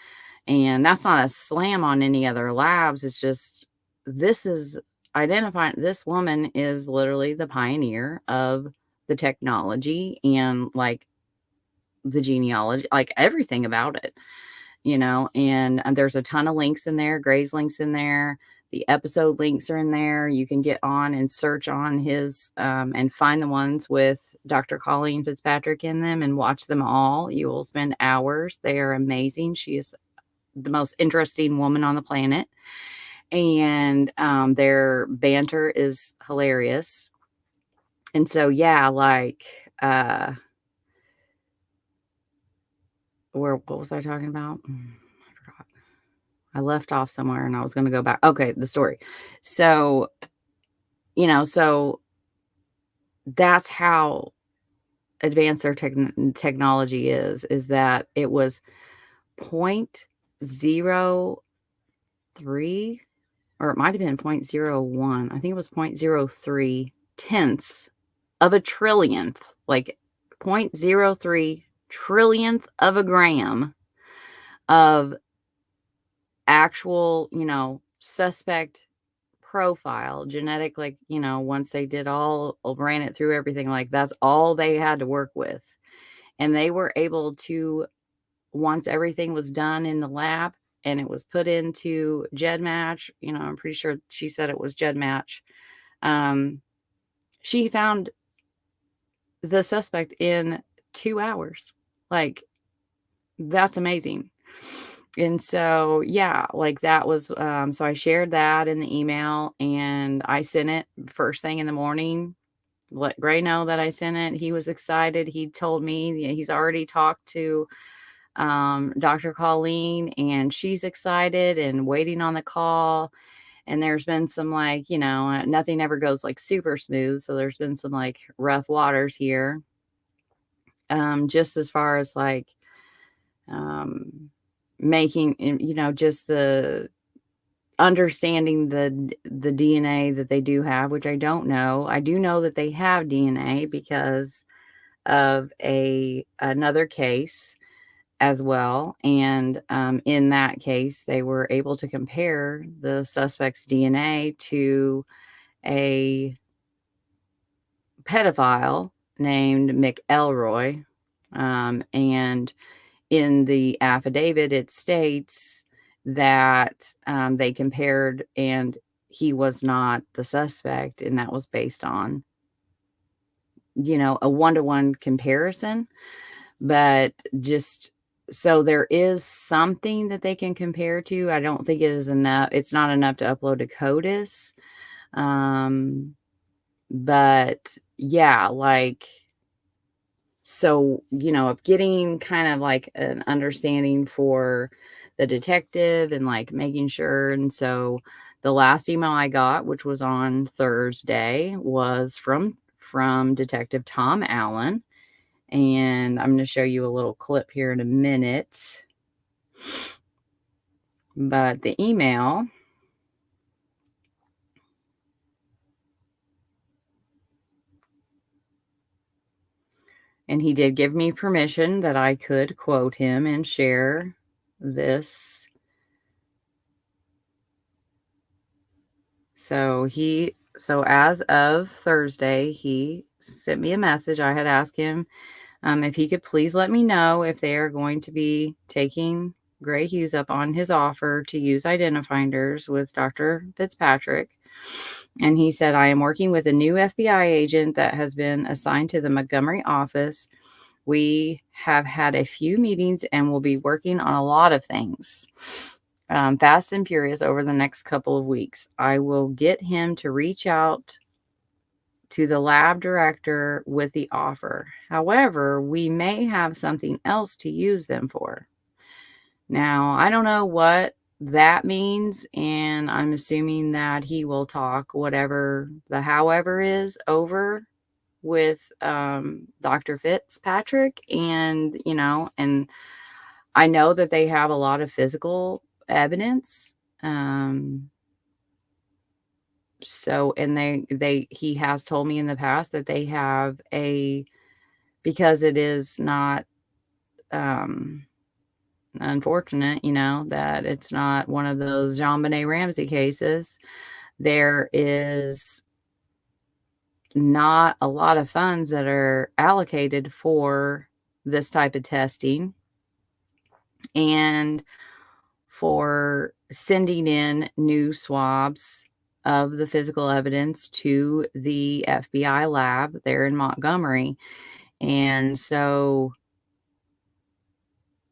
S1: And that's not a slam on any other labs. It's just, this is identifying, this woman is literally the pioneer of the technology and the genealogy, everything about it, and there's a ton of links in there. Gray's links in there. The episode links are in there. You can get on and search on his and find the ones with Dr. Colleen Fitzpatrick in them and watch them all. You will spend hours. They are amazing. She is the most interesting woman on the planet. And their banter is hilarious. And so, yeah, what was I talking about? I forgot. I left off somewhere and I was going to go back. Okay, the story. So, so that's how advanced their technology is that it was 0.03, or it might have been 0.01. I think it was 0.03 tenths of a trillionth, 0.03 trillionth of a gram of actual, suspect profile, genetic, like, once they ran it through everything, like that's all they had to work with. And they were able to, once everything was done in the lab and it was put into GEDmatch, I'm pretty sure she said it was GEDmatch. She found the suspect in 2 hours. Like, that's amazing. And so, yeah, like that was, so I shared that in the email and I sent it first thing in the morning. Let Gray know that I sent it. He was excited. He told me he's already talked to Dr. Colleen and she's excited and waiting on the call. And there's been some like, nothing ever goes like super smooth. So there's been some like rough waters here. Just as far as like, making, just the understanding the DNA that they do have, which I don't know. I do know that they have DNA because of another case as well. And in that case, they were able to compare the suspect's DNA to a pedophile named McElroy. And in the affidavit, it states that they compared and he was not the suspect. And that was based on, a one-to-one comparison. But just so there is something that they can compare to. I don't think it is enough. It's not enough to upload to CODIS. But yeah, like, so, of getting kind of like an understanding for the detective and like making sure. And so the last email I got, which was on Thursday, was from Detective Tom Allen. And I'm going to show you a little clip here in a minute. But the email, and he did give me permission that I could quote him and share this. So as of Thursday, he sent me a message. I had asked him if he could please let me know if they are going to be taking Gray Hughes up on his offer to use identifinders with Dr. Fitzpatrick. And he said, I am working with a new FBI agent that has been assigned to the Montgomery office. We have had a few meetings and will be working on a lot of things. Fast and furious over the next couple of weeks. I will get him to reach out to the lab director with the offer. However, we may have something else to use them for. Now, I don't know what that means, and I'm assuming that he will talk whatever the however is over with Dr. Fitzpatrick. And, and I know that they have a lot of physical evidence. So, and he has told me in the past that they have because it is not, unfortunate, that it's not one of those JonBenet Ramsey cases. There is not a lot of funds that are allocated for this type of testing and for sending in new swabs of the physical evidence to the FBI lab there in Montgomery. And so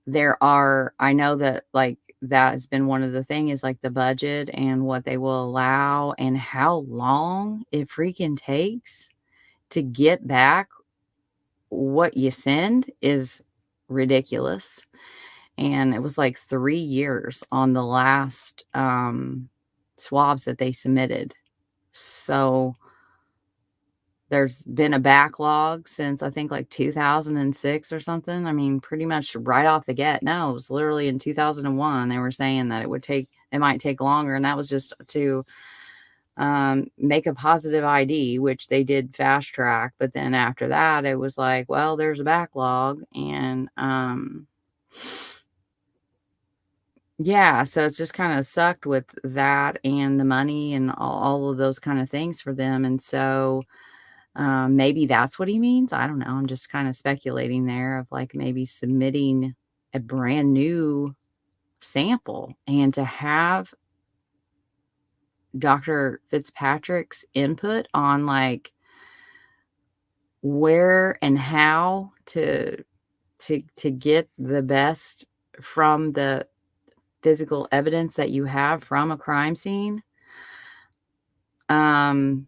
S1: I know that like that has been one of the things is like the budget and what they will allow and how long it freaking takes to get back what you send is ridiculous. And it was like 3 years on the last swabs that they submitted. So there's been a backlog since I think like 2006 or something. I mean, pretty much right off the get. No, it was literally in 2001. They were saying that it might take longer. And that was just to make a positive ID, which they did fast track. But then after that, it was like, well, there's a backlog. And yeah, so it's just kind of sucked with that and the money and all of those kind of things for them. And so maybe that's what he means. I don't know. I'm just kind of speculating there of like maybe submitting a brand new sample and to have Dr. Fitzpatrick's input on like where and how to get the best from the physical evidence that you have from a crime scene. Um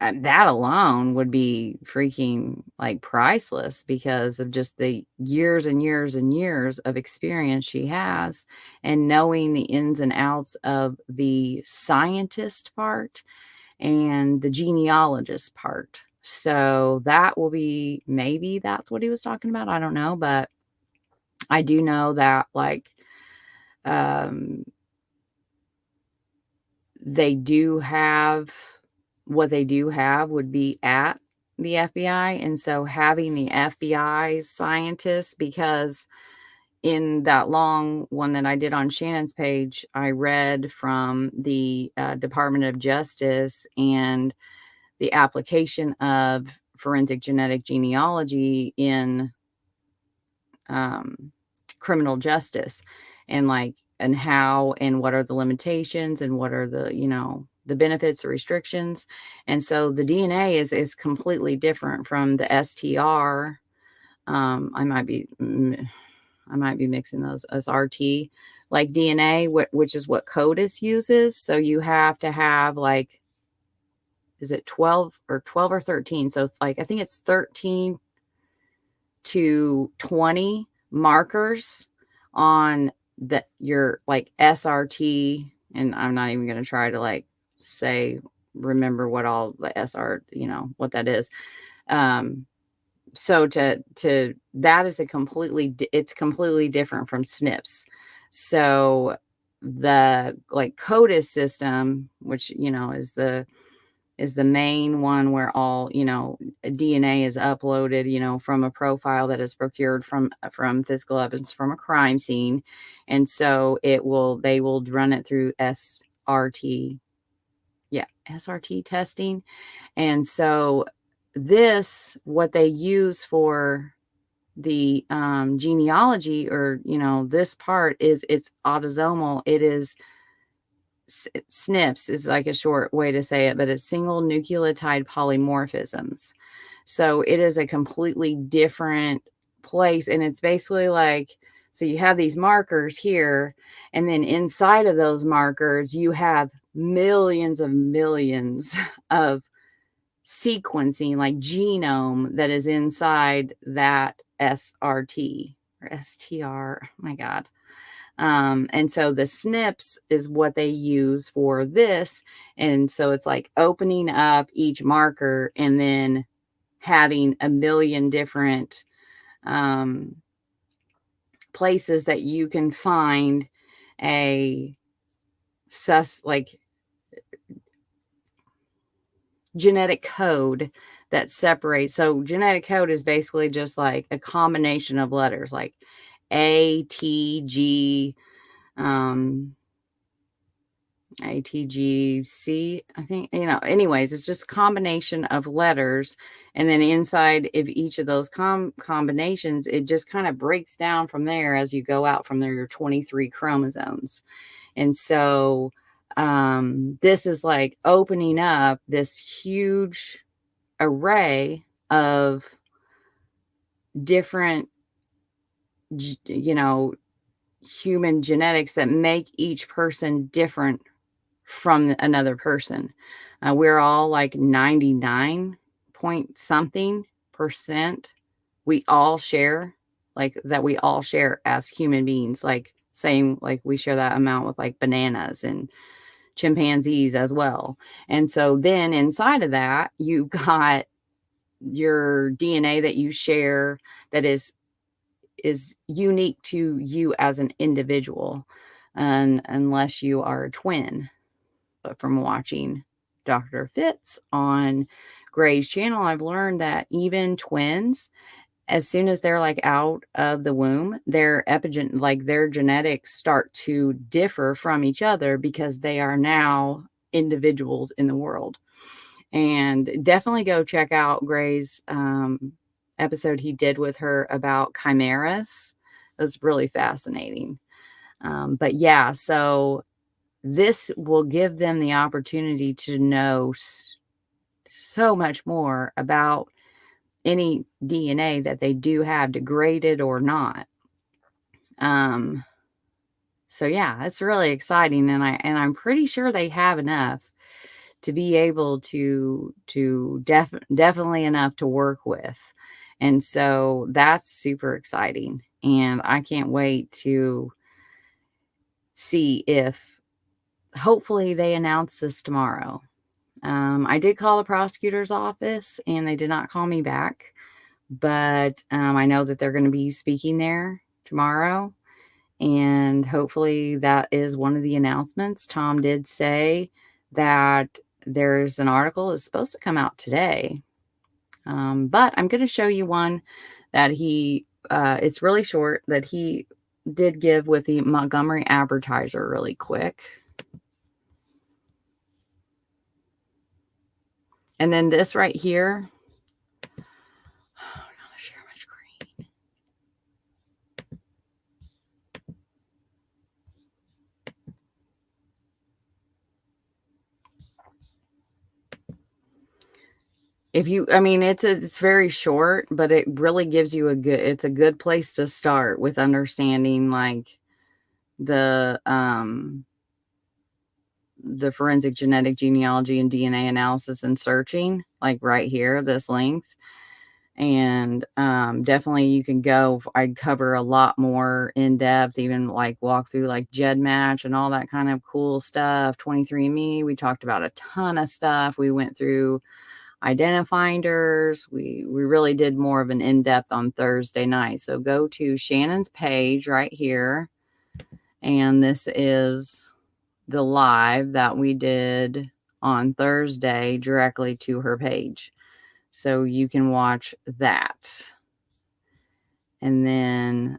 S1: that alone would be freaking like priceless because of just the years and years and years of experience she has and knowing the ins and outs of the scientist part and the genealogist part. So that will be, maybe that's what he was talking about. I don't know, but I do know that like um they do have, what they do have would be at the FBI. And so having the FBI scientists, because in that long one that I did on Shannon's page, I read from the Department of Justice and the application of forensic genetic genealogy in criminal justice, and like, and how and what are the limitations and what are the, you know, the benefits, the restrictions. And so the DNA is completely different from the STR. I might be mixing those as RT, like DNA, which is what CODIS uses. So you have to have like, is it 12 or 13? So it's like, I think it's 13 to 20 markers on the your like SRT. And I'm not even going to try to like say remember what all the SR, you know, what that is. So to that is it's completely different from SNPs. So the like CODIS system, which, you know, is the main one where all, you know, DNA is uploaded, you know, from a profile that is procured from physical evidence from a crime scene. And so they will run it through SRT. Yeah, SRT testing. And so what they use for the genealogy, or, you know, this part is it's autosomal. It is SNPs is like a short way to say it, but it's single nucleotide polymorphisms. So it is a completely different place. And it's basically like, so you have these markers here, and then inside of those markers, you have millions of sequencing, like genome that is inside that SRT or STR. Oh my God. And so the SNPs is what they use for this. And so it's like opening up each marker and then having a million different places that you can find a like genetic code that separates. So genetic code is basically just like a combination of letters like A, T, G, ATGC, I think, you know, anyways, it's just a combination of letters. And then inside of each of those combinations, it just kind of breaks down from there as you go out from there, your 23 chromosomes. And so this is like opening up this huge array of different, you know, human genetics that make each person different from another person. We're all like 99 point something percent. We all share like that. We all share as human beings, like same, like we share that amount with like bananas and chimpanzees as well. And so then inside of that, you got your DNA that you share that is unique to you as an individual, and unless you are a twin. But from watching Dr. Fitz on Gray's channel, I've learned that even twins, as soon as they're like out of the womb, their their genetics start to differ from each other because they are now individuals in the world. And definitely go check out Gray's episode he did with her about chimeras. It was really fascinating. But yeah, so this will give them the opportunity to know so much more about any DNA that they do have, degraded or not. So yeah, it's really exciting, and I'm pretty sure they have enough to be able to definitely enough to work with. And so that's super exciting, and I can't wait to see if hopefully they announce this tomorrow. I did call the prosecutor's office and they did not call me back, but I know that they're going to be speaking there tomorrow, and hopefully that is one of the announcements. Tom did say that there's an article that's supposed to come out today, but I'm going to show you one that it's really short, that he did give with the Montgomery Advertiser really quick. And then this right here, I gotta share my screen. It's very short, but it really gives you it's a good place to start with understanding like the forensic genetic genealogy and DNA analysis and searching, like right here, this length. And definitely you can go, I'd cover a lot more in depth, even like walk through like GEDmatch and all that kind of cool stuff. 23andMe, we talked about a ton of stuff. We went through identifinders. We really did more of an in-depth on Thursday night. So go to Shannon's page right here. And this is the live that we did on Thursday directly to her page. So you can watch that. And then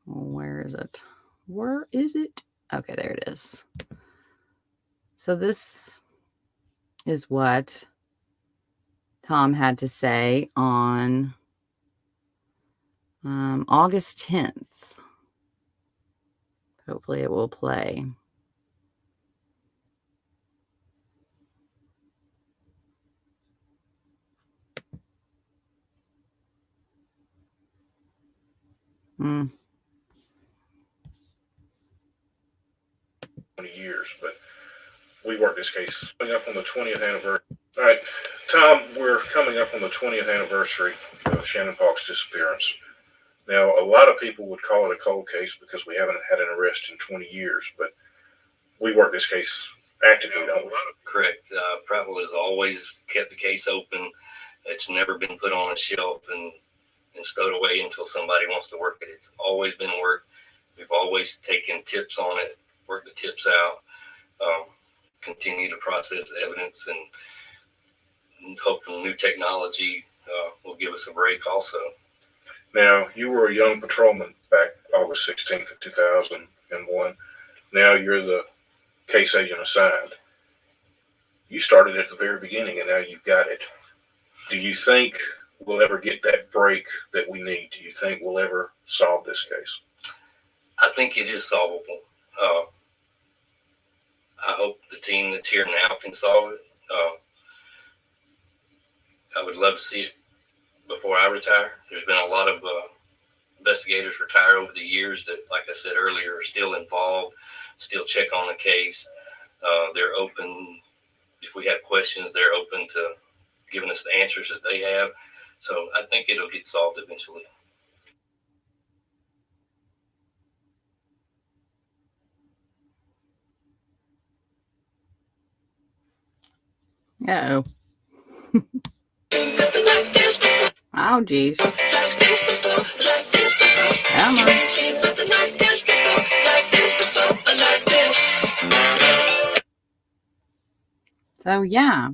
S1: where is it? Where is it? Okay, there it is. So this is what Tom had to say on August 10th. Hopefully it will play.
S3: Years, but we worked this case coming up on the 20th anniversary. All right, Tom, we're coming up on the 20th anniversary of Shannon Paulk's disappearance. Now, a lot of people would call it a cold case because we haven't had an arrest in 20 years, but we work this case actively, don't we?
S4: Correct. Prattville has always kept the case open. It's never been put on a shelf and stowed away until somebody wants to work it. It's always been worked. We've always taken tips on it, worked the tips out, continue to process evidence, and hope the new technology will give us a break also.
S3: Now, you were a young patrolman back August 16th of 2001. Now you're the case agent assigned. You started at the very beginning, and now you've got it. Do you think we'll ever get that break that we need? Do you think we'll ever solve this case?
S4: I think it is solvable. I hope the team that's here now can solve it. I would love to see it before I retire. There's been a lot of investigators retired over the years that, like I said earlier, are still involved, still check on the case. They're open. If we have questions, they're open to giving us the answers that they have. So I think it'll get solved eventually.
S1: Uh-oh. Oh, geez. Come on. So yeah,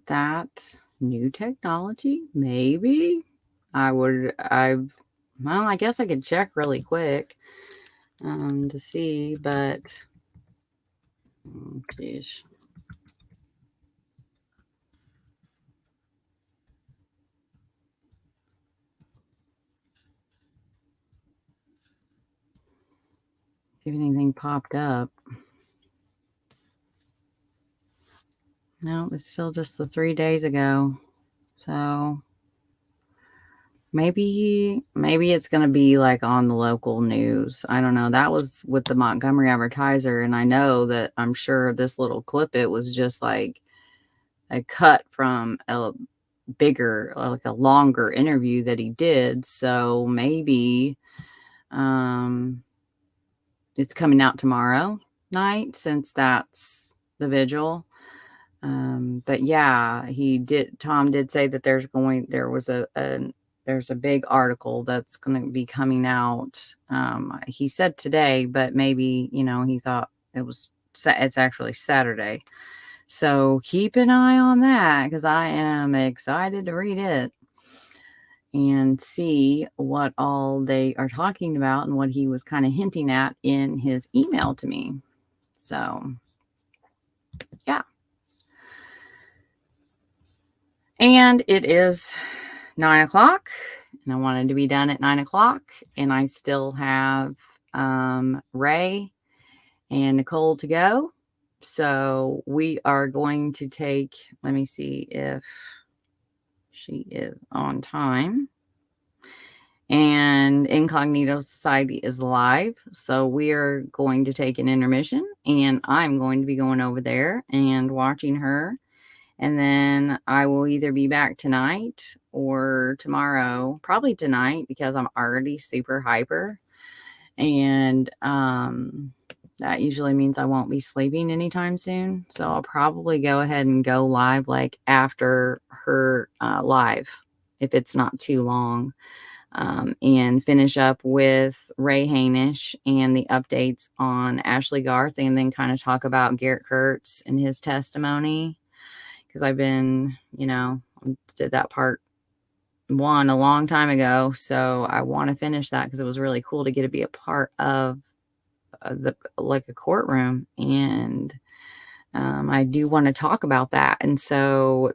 S1: that new technology, maybe well, I guess I could check really quick to see, but geez. See if anything popped up. No, it's still just the 3 days ago. So maybe it's going to be like on the local news. I don't know. That was with the Montgomery Advertiser, and I know that I'm sure this little clip, it was just like a cut from a bigger, like a longer interview that he did. So maybe it's coming out tomorrow night, since that's the vigil. But yeah, Tom did say that there's a big article that's going to be coming out. He said today, but maybe, he thought it's actually Saturday. So keep an eye on that, because I am excited to read it and see what all they are talking about and what he was kind of hinting at in his email to me. So yeah. And it is 9 o'clock, and I wanted to be done at 9 o'clock, and I still have Ray and Nicole to go. So we are going to take, let me see if she is on time. And Incognito Society is live. So we are going to take an intermission, and I'm going to be going over there and watching her. And then I will either be back tonight or tomorrow, probably tonight, because I'm already super hyper. And that usually means I won't be sleeping anytime soon. So I'll probably go ahead and go live like after her live, if it's not too long, and finish up with Ray Hainish and the updates on Ashley Garth, and then kind of talk about Garrett Kurtz and his testimony. Because I've been, did that part 1 a long time ago. So I want to finish that, because it was really cool to get to be a part of a courtroom. And I do want to talk about that. And so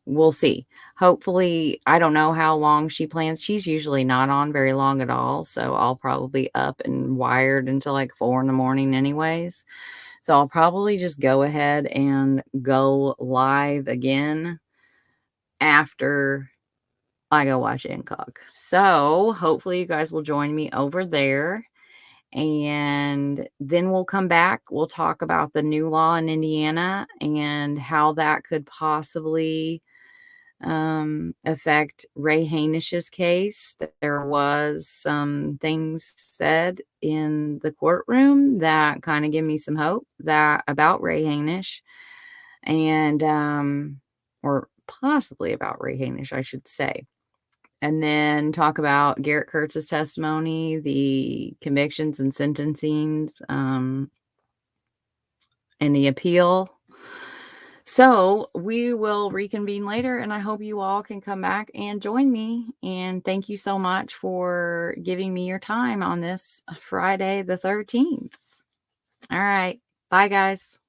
S1: we'll see. Hopefully, I don't know how long she plans. She's usually not on very long at all. So I'll probably be up and wired until like 4 in the morning anyways. So I'll probably just go ahead and go live again after I go watch Incog. So hopefully you guys will join me over there. And then we'll come back. We'll talk about the new law in Indiana and how that could possibly affect Ray Hainish's case. That there was some things said in the courtroom that kind of give me some hope about Ray Hainish, and or possibly about Ray Hainish, I should say. And then talk about Garrett Kurtz's testimony, the convictions and sentencings, and the appeal. So we will reconvene later, and I hope you all can come back and join me. And thank you so much for giving me your time on this Friday the 13th. All right. Bye, guys.